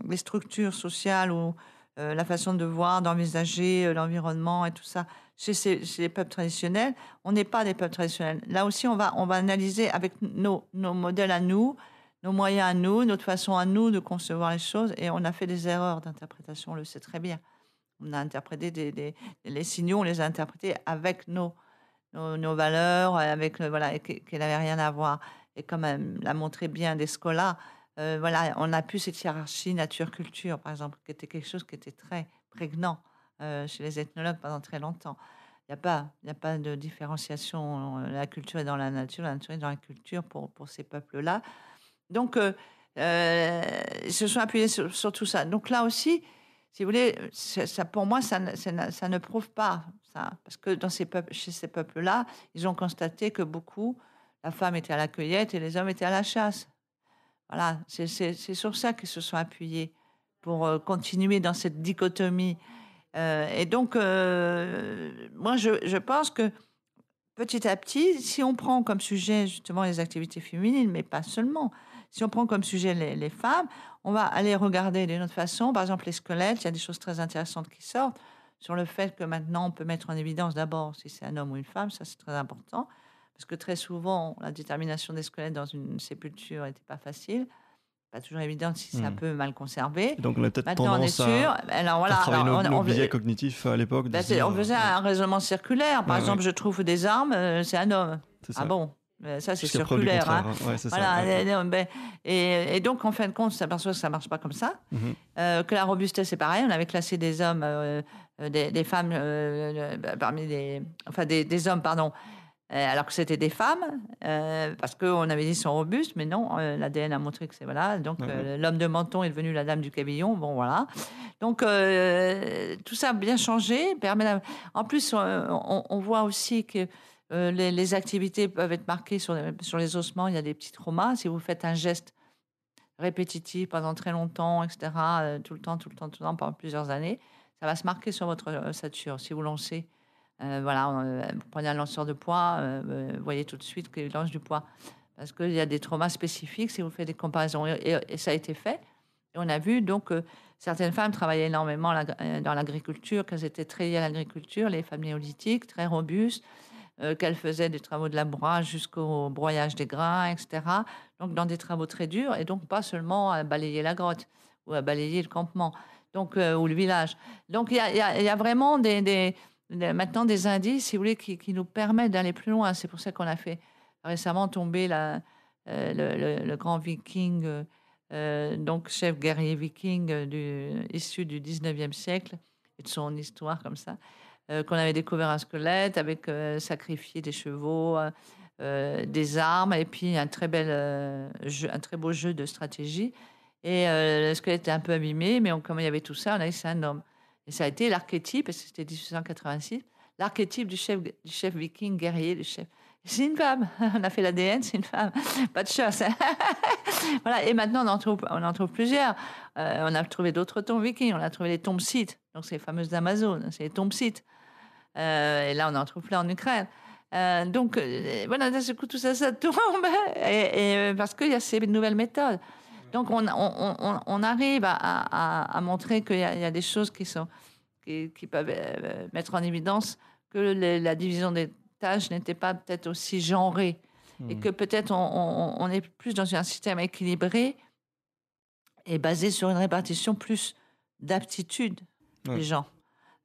les structures sociales ou la façon de voir, d'envisager l'environnement et tout ça chez les peuples traditionnels, on n'est pas des peuples traditionnels. Là aussi, on va analyser avec nos modèles à nous, nos moyens à nous, notre façon à nous de concevoir les choses, et on a fait des erreurs d'interprétation, on le sait très bien. On a interprété les signaux, on les a interprétés avec nos valeurs, avec voilà, qui n'avaient rien à voir. Et comme l'a montré bien Descola, voilà, on n'a plus cette hiérarchie nature-culture, par exemple, qui était quelque chose qui était très prégnant chez les ethnologues pendant très longtemps. Il n'y a pas de différenciation. La culture est dans la nature est dans la culture pour ces peuples-là. Donc, ils se sont appuyés sur tout ça. Donc là aussi, si vous voulez, ça, pour moi, ça ne prouve pas ça. Parce que chez ces peuples-là, ils ont constaté que la femme était à la cueillette et les hommes étaient à la chasse. Voilà, c'est sur ça qu'ils se sont appuyés pour continuer dans cette dichotomie. Et donc, moi, je pense que petit à petit, si on prend comme sujet justement les activités féminines, mais pas seulement, si on prend comme sujet les femmes, on va aller regarder d'une autre façon. Par exemple, les squelettes, il y a des choses très intéressantes qui sortent sur le fait que maintenant, on peut mettre en évidence d'abord si c'est un homme ou une femme, ça c'est très important. Parce que très souvent, la détermination des squelettes dans une sépulture n'était pas facile. Pas toujours évident si c'est un peu mal conservé. Et donc on a peut-être maintenant, on est tendance sûr. Alors, voilà, à travailler nos biais on, cognitifs à l'époque. on faisait un raisonnement circulaire. Par exemple, je trouve des armes, c'est un homme. Ah bon, ça c'est circulaire. Hein. Ouais, c'est voilà. ça. Et donc, en fin de compte, on s'aperçoit que ça ne marche pas comme ça. Que la robustesse, c'est pareil. On avait classé des hommes, des femmes, parmi des hommes, pardon, alors que c'était des femmes, parce qu'on avait dit qu'ils sont robustes, mais non, l'ADN a montré que c'est voilà. Donc l'homme de Menton est devenu la dame du Cavillon, bon voilà. Donc tout ça a bien changé. En plus, on voit aussi que les activités peuvent être marquées sur les ossements. Il y a des petits traumas. Si vous faites un geste répétitif pendant très longtemps, etc., tout le temps, pendant plusieurs années, ça va se marquer sur votre ossature. Si vous lancez voilà, vous prenez un lanceur de poids, vous voyez tout de suite qu'il lance du poids. Parce qu'il y a des traumas spécifiques si vous faites des comparaisons. Et ça a été fait. Et on a vu donc que certaines femmes travaillaient énormément dans l'agriculture, qu'elles étaient très liées à l'agriculture, les femmes néolithiques, très robustes, qu'elles faisaient des travaux de labourage jusqu'au broyage des grains, etc. Donc dans des travaux très durs, et donc pas seulement à balayer la grotte ou à balayer le campement donc, ou le village. Donc il y a vraiment maintenant des indices, si vous voulez, qui nous permettent d'aller plus loin. C'est pour ça qu'on a fait récemment tomber le grand viking, donc chef guerrier viking issu du 19e siècle et de son histoire comme ça, qu'on avait découvert un squelette avec sacrifié des chevaux, des armes et puis un très beau jeu de stratégie. Et le squelette était un peu abîmé, mais comme il y avait tout ça, on a dit c'est un homme. Et ça a été l'archétype, et c'était 1886, l'archétype du chef viking guerrier, du chef. C'est une femme. On a fait l'ADN, c'est une femme. Pas de chasse. Voilà. Et maintenant, on en trouve plusieurs. On a trouvé d'autres tombes vikings. On a trouvé les tombes scythes. Donc, c'est les fameuses d'Amazon. C'est les tombes scythes. Et là, on en trouve plein en Ukraine. Donc, voilà, d'un coup, tout ça tombe. Et parce qu'il y a ces nouvelles méthodes. Donc, on arrive à montrer qu'il y a des choses qui peuvent mettre en évidence que la division des tâches n'étaient pas peut-être aussi genrées et que peut-être on est plus dans un système équilibré et basé sur une répartition plus d'aptitude des gens.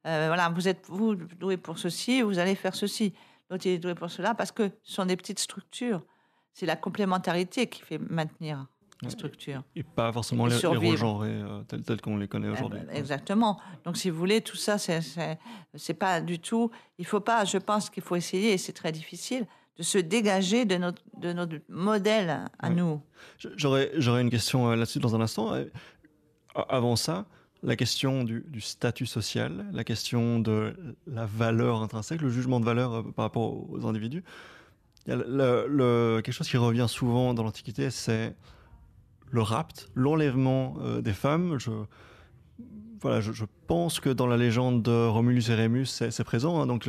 Voilà, vous êtes doué pour ceci, vous allez faire ceci. L'autre est doué pour cela parce que ce sont des petites structures. C'est la complémentarité qui fait maintenir la structure. Et pas forcément les rôles genrés tels qu'on les connaît aujourd'hui. Exactement. Donc, si vous voulez, tout ça, c'est pas du tout... Il faut pas, je pense qu'il faut essayer, et c'est très difficile, de se dégager de notre modèle à nous. J'aurais une question là-dessus dans un instant. Avant ça, la question du statut social, la question de la valeur intrinsèque, le jugement de valeur par rapport aux individus. Il y a quelque chose qui revient souvent dans l'Antiquité, c'est le rapt, l'enlèvement des femmes. Je pense que dans la légende de Romulus et Rémus, c'est présent. Hein, donc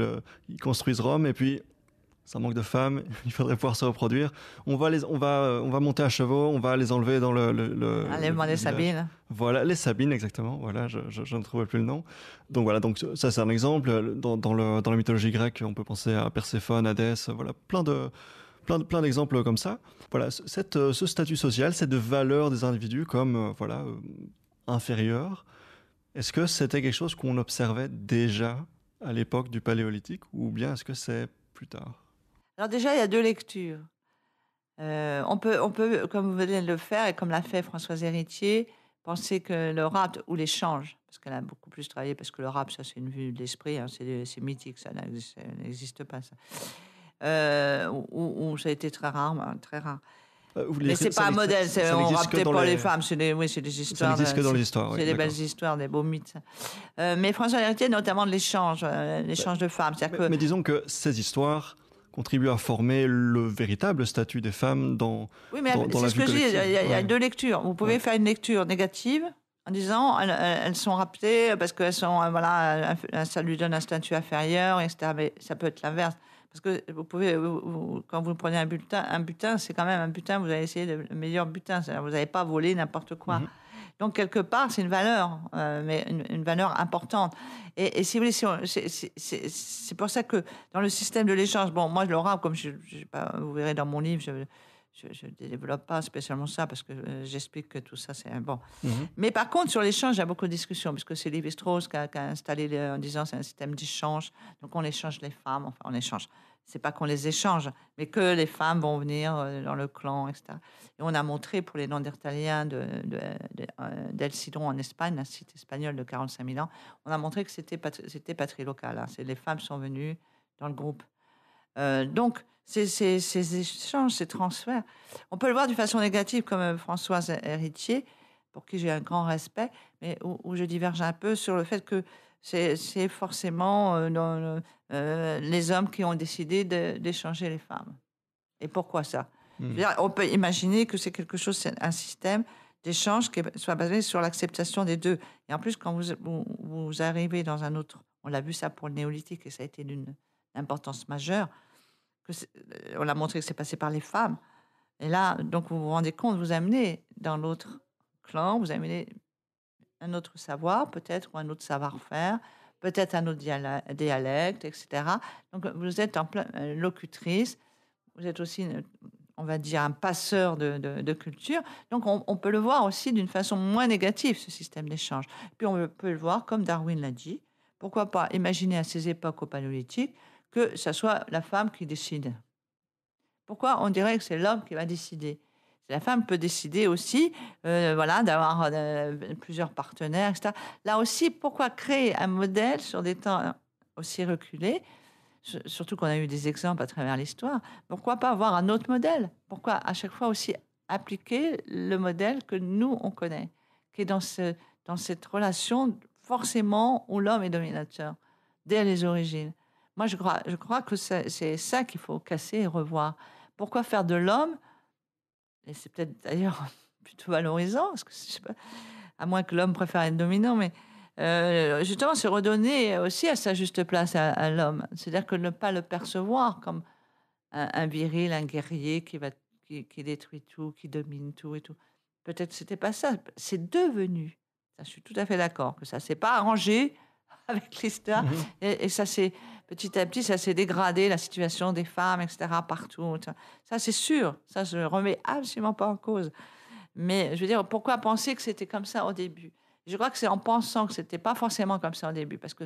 ils construisent Rome et puis ça manque de femmes, il faudrait pouvoir se reproduire. On va monter à chevaux, on va les enlever dans Enlèvement des Sabines. Voilà, les Sabines, exactement. Voilà, je ne trouvais plus le nom. Donc voilà, donc ça c'est un exemple. Dans la mythologie grecque, on peut penser à Perséphone, Hadès, voilà, plein d'exemples comme ça. Voilà, ce statut social, cette valeur des individus comme inférieure. Est-ce que c'était quelque chose qu'on observait déjà à l'époque du Paléolithique ou bien est-ce que c'est plus tard? Alors déjà, il y a deux lectures. On peut, comme vous venez de le faire et comme l'a fait Françoise Héritier, penser que le rapt ou l'échange, parce qu'elle a beaucoup plus travaillé, parce que le rapt, ça c'est une vue de l'esprit, hein, c'est mythique, ça n'existe pas ça. Ou ça a été très rare, très rare. Mais c'est pas un modèle, on raptait pas les femmes, c'est des histoires. Ça n'existe que dans les histoires. C'est des belles histoires, des beaux mythes. Mais François Héritier, notamment de l'échange de femmes. Mais disons que ces histoires contribuent à former le véritable statut des femmes dans la vie collective. C'est ce que je dis, il y a deux lectures. Vous pouvez faire une lecture négative en disant elles sont raptées parce que ça lui donne un statut inférieur, etc. Mais ça peut être l'inverse. Parce que vous pouvez, quand vous prenez un butin, c'est quand même un butin, vous allez essayer le meilleur butin. Vous n'allez pas voler n'importe quoi. Donc, quelque part, c'est une valeur, mais une valeur importante. Et si vous voulez, c'est pour ça que dans le système de l'échange, bon, moi, le rap, comme vous verrez dans mon livre, je ne développe pas spécialement ça parce que j'explique que tout ça, c'est bon. Mais par contre, sur l'échange, il y a beaucoup de discussions parce que c'est Lévi-Strauss qui a installé en disant c'est un système d'échange. Donc, on échange les femmes, enfin, on échange. C'est pas qu'on les échange, mais que les femmes vont venir dans le clan, etc. Et on a montré pour les Néandertaliens d'El Cidron en Espagne, un site espagnol de 45 000 ans, on a montré que c'était patrilocal. Hein. Les femmes sont venues dans le groupe. Donc, ces échanges, ces transferts, on peut le voir d'une façon négative, comme Françoise Héritier, pour qui j'ai un grand respect, mais où je diverge un peu sur le fait que c'est forcément les hommes qui ont décidé d'échanger les femmes. Et pourquoi ça? Je veux dire, on peut imaginer que c'est quelque chose, c'est un système d'échange qui soit basé sur l'acceptation des deux. Et en plus, quand vous arrivez dans un autre... On l'a vu ça pour le néolithique et ça a été d'une importance majeure. On a montré que c'est passé par les femmes. Et là, donc, vous vous rendez compte, vous amenez dans l'autre clan, vous amenez un autre savoir, peut-être, ou un autre savoir-faire, peut-être un autre dialecte, etc. Donc, vous êtes en plein locutrice, vous êtes aussi, on va dire, un passeur de culture. Donc, on peut le voir aussi d'une façon moins négative, ce système d'échange. Puis, on peut le voir, comme Darwin l'a dit, pourquoi pas imaginer à ces époques au Paléolithique que ce soit la femme qui décide. Pourquoi on dirait que c'est l'homme qui va décider? La femme peut décider aussi d'avoir plusieurs partenaires, etc. Là aussi, pourquoi créer un modèle sur des temps aussi reculés, surtout qu'on a eu des exemples à travers l'histoire? Pourquoi pas avoir un autre modèle? Pourquoi à chaque fois aussi appliquer le modèle que nous, on connaît, qui est dans cette relation forcément où l'homme est dominateur, dès les origines? Moi, je crois que c'est ça qu'il faut casser et revoir. Pourquoi faire de l'homme, et c'est peut-être d'ailleurs plutôt valorisant, parce que je sais pas, à moins que l'homme préfère être dominant, mais justement se redonner aussi à sa juste place à l'homme. C'est-à-dire que ne pas le percevoir comme un viril, un guerrier qui détruit tout, qui domine tout et tout. Peut-être que c'était pas ça. C'est devenu. Ça, je suis tout à fait d'accord que ça s'est pas arrangé avec l'histoire. Et ça c'est. petit à petit, ça s'est dégradé, la situation des femmes, etc., partout. Ça, c'est sûr. Ça, je ne remets absolument pas en cause. Mais je veux dire, pourquoi penser que c'était comme ça au début? Je crois que c'est en pensant que c'était pas forcément comme ça au début, parce que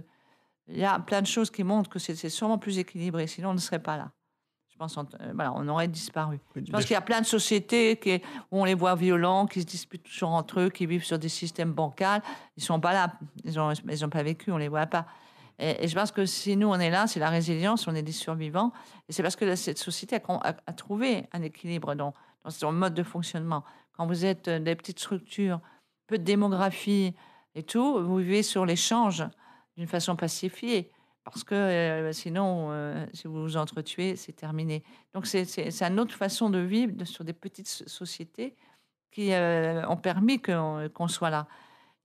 il y a plein de choses qui montrent que c'est sûrement plus équilibré, sinon on ne serait pas là. Je pense voilà, on aurait disparu. Oui, Je pense qu'il y a plein de sociétés où on les voit violents, qui se disputent toujours entre eux, qui vivent sur des systèmes bancals. Ils sont pas là, ils ont pas vécu, on les voit pas. Et je pense que si nous on est là, c'est la résilience, on est des survivants, et c'est parce que cette société a trouvé un équilibre dans son mode de fonctionnement. Quand vous êtes des petites structures, peu de démographie et tout, vous vivez sur l'échange d'une façon pacifiée. Parce que sinon, si vous vous entretuez, c'est terminé. Donc, c'est une autre façon de vivre sur des petites sociétés qui ont permis qu'on soit là.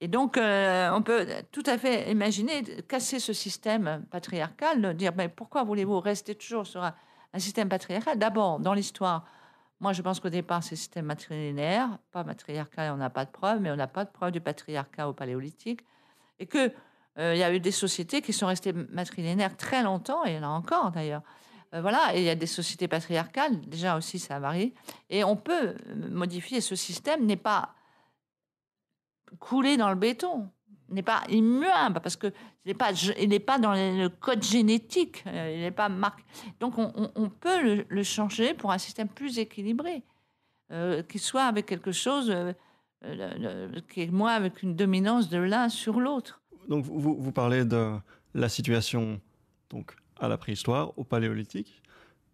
Et donc, on peut tout à fait imaginer casser ce système patriarcal, de dire mais pourquoi voulez-vous rester toujours sur un système patriarcal? D'abord, dans l'histoire, moi, je pense qu'au départ, c'est un système matrilinéaire, pas matriarcal, on n'a pas de preuves, mais on n'a pas de preuves du patriarcat au Paléolithique. Et que il y a eu des sociétés qui sont restées matrilinéaires très longtemps, et il y en a encore d'ailleurs. Voilà, et il y a des sociétés patriarcales, déjà aussi ça a varié. Et on peut modifier ce système, n'est pas coulé dans le béton, n'est pas immuable, parce qu'il n'est pas dans le code génétique, il n'est pas marqué. Donc on peut le changer pour un système plus équilibré, qui soit avec quelque chose qui est moins avec une dominance de l'un sur l'autre. Donc vous parlez de la situation donc, à la préhistoire, au Paléolithique.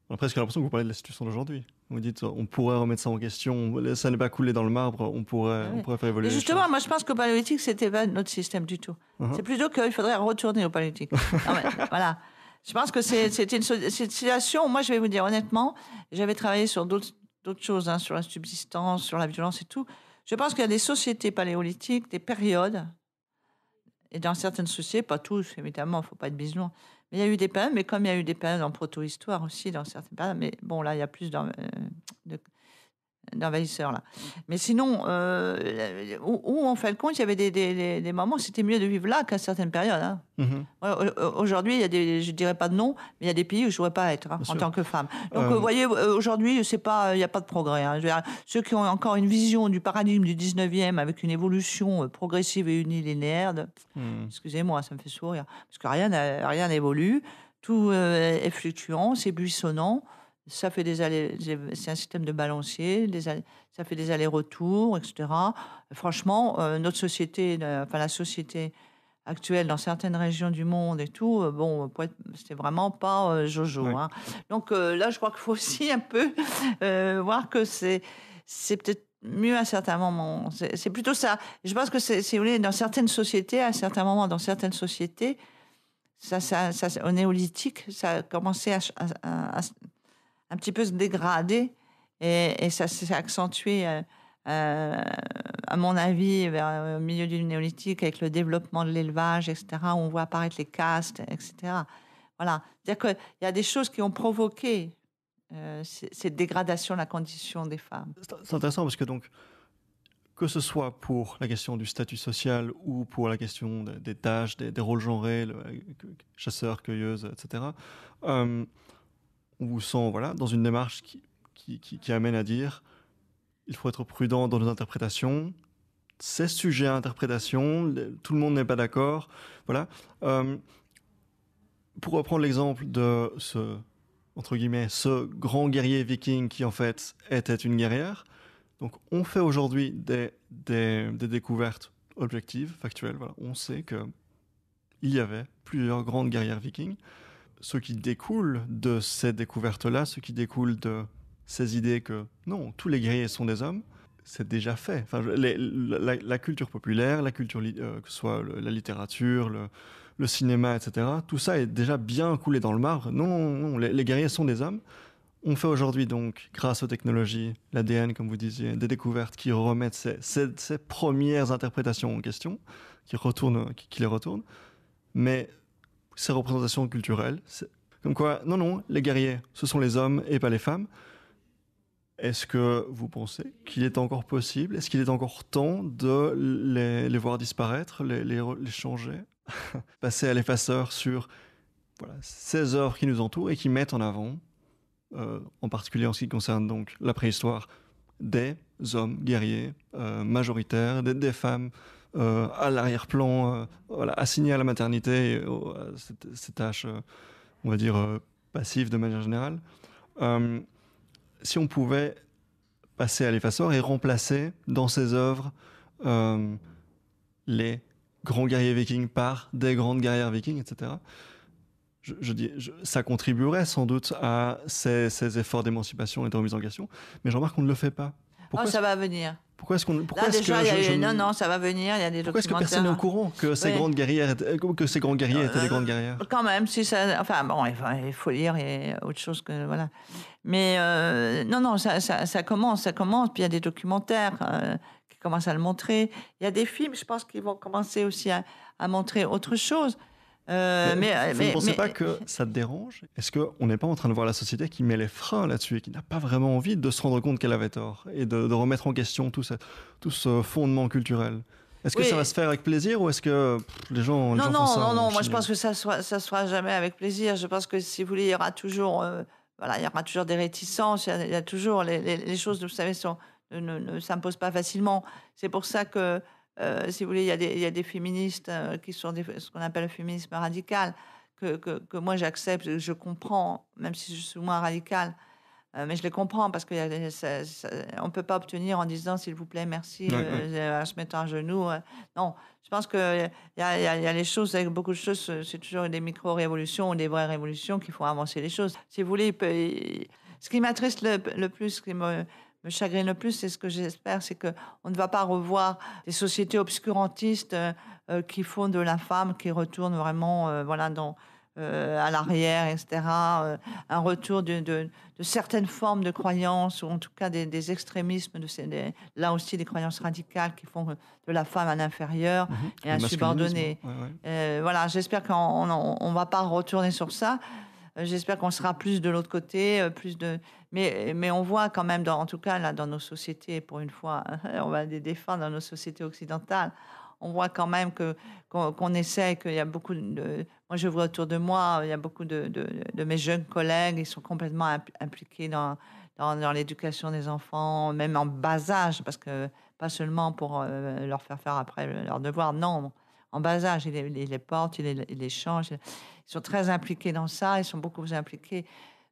On a presque l'impression que vous parlez de la situation d'aujourd'hui. Vous dites on pourrait remettre ça en question, ça n'est pas coulé dans le marbre, on pourrait faire évoluer. Et justement, moi je pense qu'au Paléolithique, c'était pas notre système du tout. C'est plutôt qu'il faudrait retourner au Paléolithique. Non, mais, voilà. Je pense que c'était une situation, moi je vais vous dire honnêtement, j'avais travaillé sur d'autres choses, hein, sur la subsistance, sur la violence et tout. Je pense qu'il y a des sociétés paléolithiques, des périodes, et dans certaines sociétés, pas tous, évidemment, il ne faut pas être bisounours, mais il y a eu des périodes, mais comme il y a eu des périodes en proto-histoire aussi, dans certaines périodes, mais bon, là, il y a plus d'envahisseurs, là. Mais sinon, où en fin de compte, il y avait des moments où c'était mieux de vivre là qu'à certaines périodes. Hein. Aujourd'hui, il y a je ne dirais pas de nom, mais il y a des pays où je ne voudrais pas être en tant que femme. Donc, vous voyez, aujourd'hui, il n'y a pas de progrès. Hein. Je veux dire, ceux qui ont encore une vision du paradigme du 19e avec une évolution progressive et unilinéaire, excusez-moi, ça me fait sourire, parce que rien n'évolue, tout est fluctuant, c'est buissonnant. Ça fait c'est un système de balancier, ça fait des allers-retours, etc. Franchement, notre société, la société actuelle dans certaines régions du monde et tout, bon, c'est vraiment pas jojo. Ouais. Hein. Donc là, je crois qu'il faut aussi un peu voir que c'est peut-être mieux à certains moments. C'est plutôt ça. Je pense que si vous voulez, dans certaines sociétés, à certains moments, dans certaines sociétés, ça, au néolithique, ça a commencé à un petit peu se dégrader et ça s'est accentué, à mon avis, vers le milieu du néolithique avec le développement de l'élevage, etc., où on voit apparaître les castes, etc. Voilà. C'est-à-dire qu'il y a des choses qui ont provoqué cette dégradation de la condition des femmes. C'est intéressant parce que donc, que ce soit pour la question du statut social ou pour la question des tâches, des rôles genrés, chasseurs, cueilleuses, etc., on vous sent dans une démarche qui amène à dire il faut être prudent dans nos interprétations, c'est sujet à interprétation, tout le monde n'est pas d'accord. Voilà. Pour reprendre l'exemple de entre guillemets, ce grand guerrier viking qui en fait était une guerrière, donc on fait aujourd'hui des découvertes objectives, factuelles. Voilà. On sait qu'il y avait plusieurs grandes guerrières vikings. Ce qui découle de ces découvertes-là, ce qui découle de ces idées que non, tous les guerriers sont des hommes, c'est déjà fait. Enfin, la culture populaire, la culture, que ce soit la littérature, le cinéma, etc., tout ça est déjà bien coulé dans le marbre. Non, les guerriers sont des hommes. On fait aujourd'hui donc, grâce aux technologies, l'ADN, comme vous disiez, des découvertes qui remettent ces premières interprétations en question, qui les retournent. Mais ces représentations culturelles, comme quoi, non, les guerriers, ce sont les hommes et pas les femmes. Est-ce que vous pensez qu'il est encore possible, est-ce qu'il est encore temps de les voir disparaître, les changer, passer à l'effaceur sur voilà, ces œuvres qui nous entourent et qui mettent en avant, en particulier en ce qui concerne donc la préhistoire, des hommes guerriers majoritaires, des femmes à l'arrière-plan, voilà, assignées à la maternité, et à ces tâches, on va dire, passives de manière générale. Si on pouvait passer à l'effaceur et remplacer dans ses œuvres les grands guerriers vikings par des grandes guerrières vikings, etc., ça contribuerait sans doute à ces efforts d'émancipation et de remise en question, mais je remarque qu'on ne le fait pas. Pourquoi ça va venir. Pourquoi est-ce qu'on... Là, déjà, non, ça va venir, il y a des documentaires. Pourquoi est-ce que personne n'est au courant que ces grandes guerrières, que ces grands guerriers étaient des grandes guerrières? Quand même, si ça... Enfin, bon, il faut lire, il y a autre chose que... Voilà. Mais non, ça commence, puis il y a des documentaires qui commencent à le montrer. Il y a des films, je pense, qui vont commencer aussi à montrer autre chose. Vous ne pensez pas que ça te dérange? Est-ce qu'on n'est pas en train de voir la société qui met les freins là-dessus et qui n'a pas vraiment envie de se rendre compte qu'elle avait tort et de remettre en question tout ce fondement culturel? Est-ce que ça va se faire avec plaisir ou est-ce que les gens font ça? Non, moi je pense que ça se fera jamais avec plaisir. Je pense que si vous voulez, il y aura toujours, il y aura toujours des réticences, il y a toujours les choses, vous savez, ne s'imposent pas facilement. C'est pour ça que si vous voulez, il y a des féministes qui sont ce qu'on appelle le féminisme radical, que moi j'accepte, je comprends, même si je suis moins radicale, mais je les comprends parce qu'on ne peut pas obtenir en disant s'il vous plaît, merci, en se mettant à genoux. Non, je pense qu'il y a les choses, avec beaucoup de choses, c'est toujours des micro-révolutions ou des vraies révolutions qui font avancer les choses. Si vous voulez, ce qui m'attriste le plus, ce qui me chagrine le plus, c'est ce que j'espère, c'est qu'on ne va pas revoir des sociétés obscurantistes qui font de la femme, qui retournent vraiment à l'arrière, etc. Un retour de certaines formes de croyances, ou en tout cas des extrémismes, là aussi des croyances radicales qui font de la femme un inférieur et un subordonné. Voilà, j'espère qu'on ne va pas retourner sur ça. J'espère qu'on sera plus de l'autre côté, mais on voit quand même, en tout cas là, dans nos sociétés, pour une fois, on va les défendre dans nos sociétés occidentales, on voit quand même qu'on essaie, qu'il y a beaucoup de... Moi, je vois autour de moi, il y a beaucoup de mes jeunes collègues, ils sont complètement impliqués dans l'éducation des enfants, même en bas âge, parce que pas seulement pour leur faire après leurs devoirs, non. En bas âge, ils les portent, ils les changent. Ils sont très impliqués dans ça, ils sont beaucoup impliqués,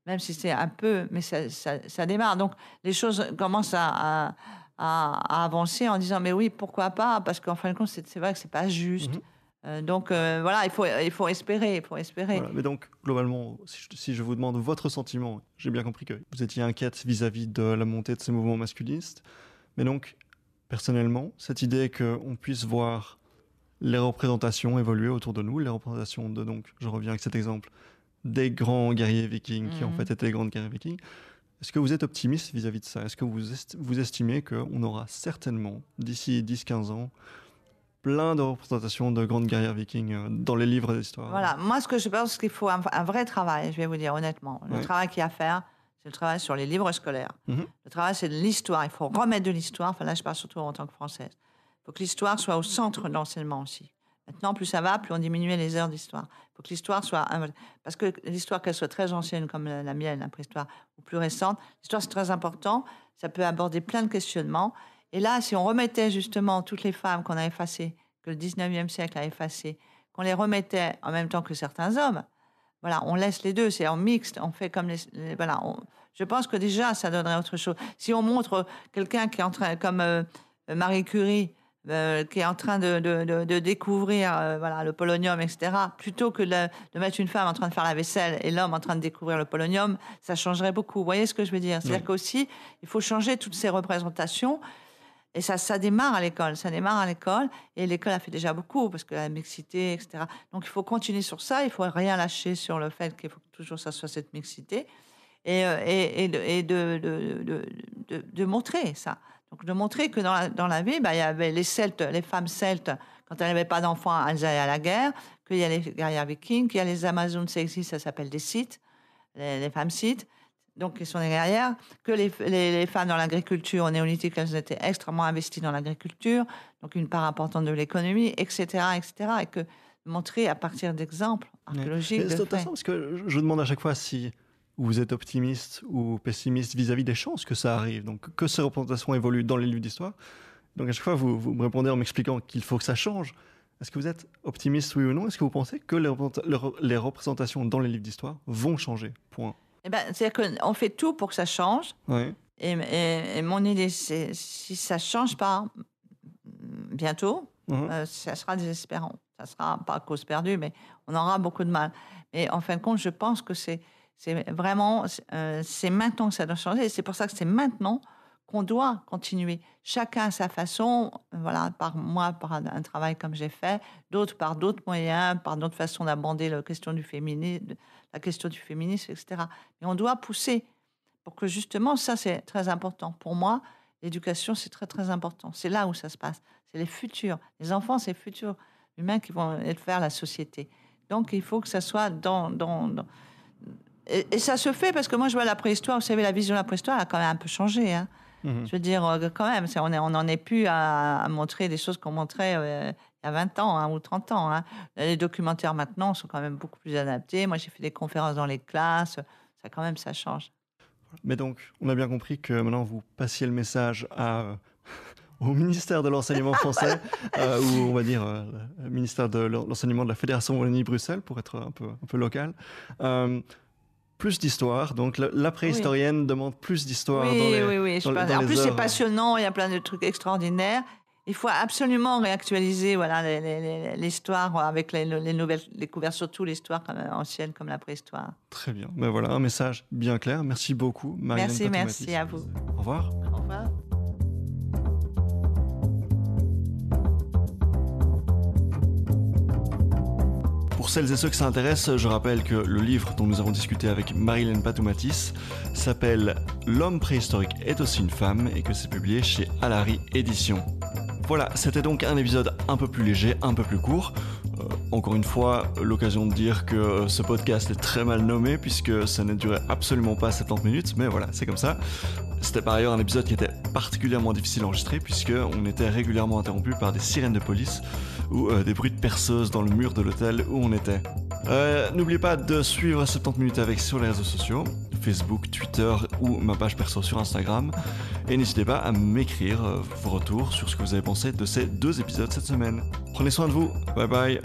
même si c'est un peu, mais ça démarre. Donc, les choses commencent à avancer en disant, mais oui, pourquoi pas? Parce qu'en fin de compte, c'est vrai que c'est pas juste. Donc, voilà, il faut espérer. Voilà, mais donc, globalement, si je vous demande votre sentiment, j'ai bien compris que vous étiez inquiète vis-à-vis de la montée de ces mouvements masculinistes. Mais donc, personnellement, cette idée qu'on puisse voir les représentations évoluer autour de nous, les représentations de, donc, je reviens avec cet exemple, des grands guerriers vikings qui en fait étaient les grandes guerriers vikings. Est-ce que vous êtes optimiste vis-à-vis de ça? Est-ce que vous estimez qu'on aura certainement, d'ici 10-15 ans, plein de représentations de grandes guerrières vikings dans les livres d'histoire? Voilà, moi ce que je pense qu'il faut un vrai travail, je vais vous dire honnêtement. Le travail qu'il y a à faire, c'est le travail sur les livres scolaires. Le travail, c'est de l'histoire. Il faut remettre de l'histoire. Enfin là, je parle surtout en tant que Française. Il faut que l'histoire soit au centre de l'enseignement aussi. Maintenant, plus ça va, plus on diminuait les heures d'histoire. Il faut que l'histoire soit... Parce que l'histoire, qu'elle soit très ancienne, comme la mienne, la préhistoire, ou plus récente, l'histoire, c'est très important. Ça peut aborder plein de questionnements. Et là, si on remettait justement toutes les femmes qu'on a effacées, que le 19e siècle a effacées, qu'on les remettait en même temps que certains hommes, voilà, on laisse les deux, c'est en mixte, on fait comme je pense que déjà, ça donnerait autre chose. Si on montre quelqu'un qui est en train, comme Marie Curie, qui est en train de découvrir le polonium, etc., plutôt que de mettre une femme en train de faire la vaisselle et l'homme en train de découvrir le polonium, ça changerait beaucoup. Vous voyez ce que je veux dire? C'est-à-dire qu'aussi, il faut changer toutes ces représentations. Et ça démarre à l'école. Et l'école a fait déjà beaucoup, parce que la mixité, etc. Donc, il faut continuer sur ça. Il ne faut rien lâcher sur le fait qu'il faut que toujours ça soit cette mixité. Et de montrer ça. Donc, de montrer que dans la vie, il y avait les Celtes, les femmes celtes, quand elles n'avaient pas d'enfants, elles allaient à la guerre, qu'il y a les guerrières vikings, qu'il y a les Amazones, ça existe, ça s'appelle des Scythes, les femmes Scythes, donc qui sont des guerrières, que les femmes dans l'agriculture au néolithique, elles étaient extrêmement investies dans l'agriculture, donc une part importante de l'économie, etc., etc., et que montrer à partir d'exemples archéologiques. C'est intéressant parce que je demande à chaque fois si vous êtes optimiste ou pessimiste vis-à-vis des chances que ça arrive, donc que ces représentations évoluent dans les livres d'histoire. Donc à chaque fois, vous me répondez en m'expliquant qu'il faut que ça change. Est-ce que vous êtes optimiste, oui ou non? Est-ce que vous pensez que les représentations dans les livres d'histoire vont changer? Point. C'est-à-dire qu'on fait tout pour que ça change. Oui. Et mon idée, c'est si ça ne change pas bientôt, ça sera désespérant. Ça sera pas à cause perdue, mais on aura beaucoup de mal. Et en fin de compte, je pense que c'est vraiment, c'est maintenant que ça doit changer. Et c'est pour ça que c'est maintenant qu'on doit continuer. Chacun à sa façon, voilà, par un travail comme j'ai fait, d'autres par d'autres moyens, par d'autres façons d'aborder la question du féminisme, etc. Mais on doit pousser pour que justement, ça c'est très important. Pour moi, l'éducation, c'est très très important. C'est là où ça se passe. C'est les futurs. Les enfants, c'est les futurs humains qui vont faire la société. Donc, il faut que ça soit Et ça se fait parce que moi, je vois la préhistoire. Vous savez, la vision de la préhistoire elle a quand même un peu changé. Hein. Je veux dire, quand même, on n'en est plus à montrer des choses qu'on montrait il y a 20 ans ou 30 ans. Hein. Les documentaires maintenant sont quand même beaucoup plus adaptés. Moi, j'ai fait des conférences dans les classes. Ça, quand même, ça change. Mais donc, on a bien compris que maintenant, vous passiez le message au ministère de l'Enseignement français, ou on va dire le ministère de l'Enseignement de la Fédération Wallonie-Bruxelles, pour être un peu local. Plus d'histoire, donc la préhistorienne demande plus d'histoire dans les En plus, c'est passionnant, il y a plein de trucs extraordinaires. Il faut absolument réactualiser l'histoire avec les nouvelles découvertes, surtout l'histoire ancienne comme la préhistoire. Très bien. Ben voilà, un message bien clair. Merci beaucoup, Marie-Hélène Patou-Mathis. Merci à vous. Au revoir. Au revoir. Pour celles et ceux que ça intéresse, je rappelle que le livre dont nous avons discuté avec Marie-Hélène Patou-Mathis s'appelle « L'homme préhistorique est aussi une femme » et que c'est publié chez Alary Éditions. Voilà, c'était donc un épisode un peu plus léger, un peu plus court. Encore une fois, l'occasion de dire que ce podcast est très mal nommé puisque ça ne durait absolument pas 70 minutes, mais voilà, c'est comme ça. C'était par ailleurs un épisode qui était particulièrement difficile à enregistrer puisqu'on était régulièrement interrompu par des sirènes de police ou des bruits de perceuses dans le mur de l'hôtel où on était. N'oubliez pas de suivre 70 minutes avec sur les réseaux sociaux, Facebook, Twitter ou ma page perso sur Instagram. Et n'hésitez pas à m'écrire vos retours sur ce que vous avez pensé de ces 2 épisodes cette semaine. Prenez soin de vous, bye bye.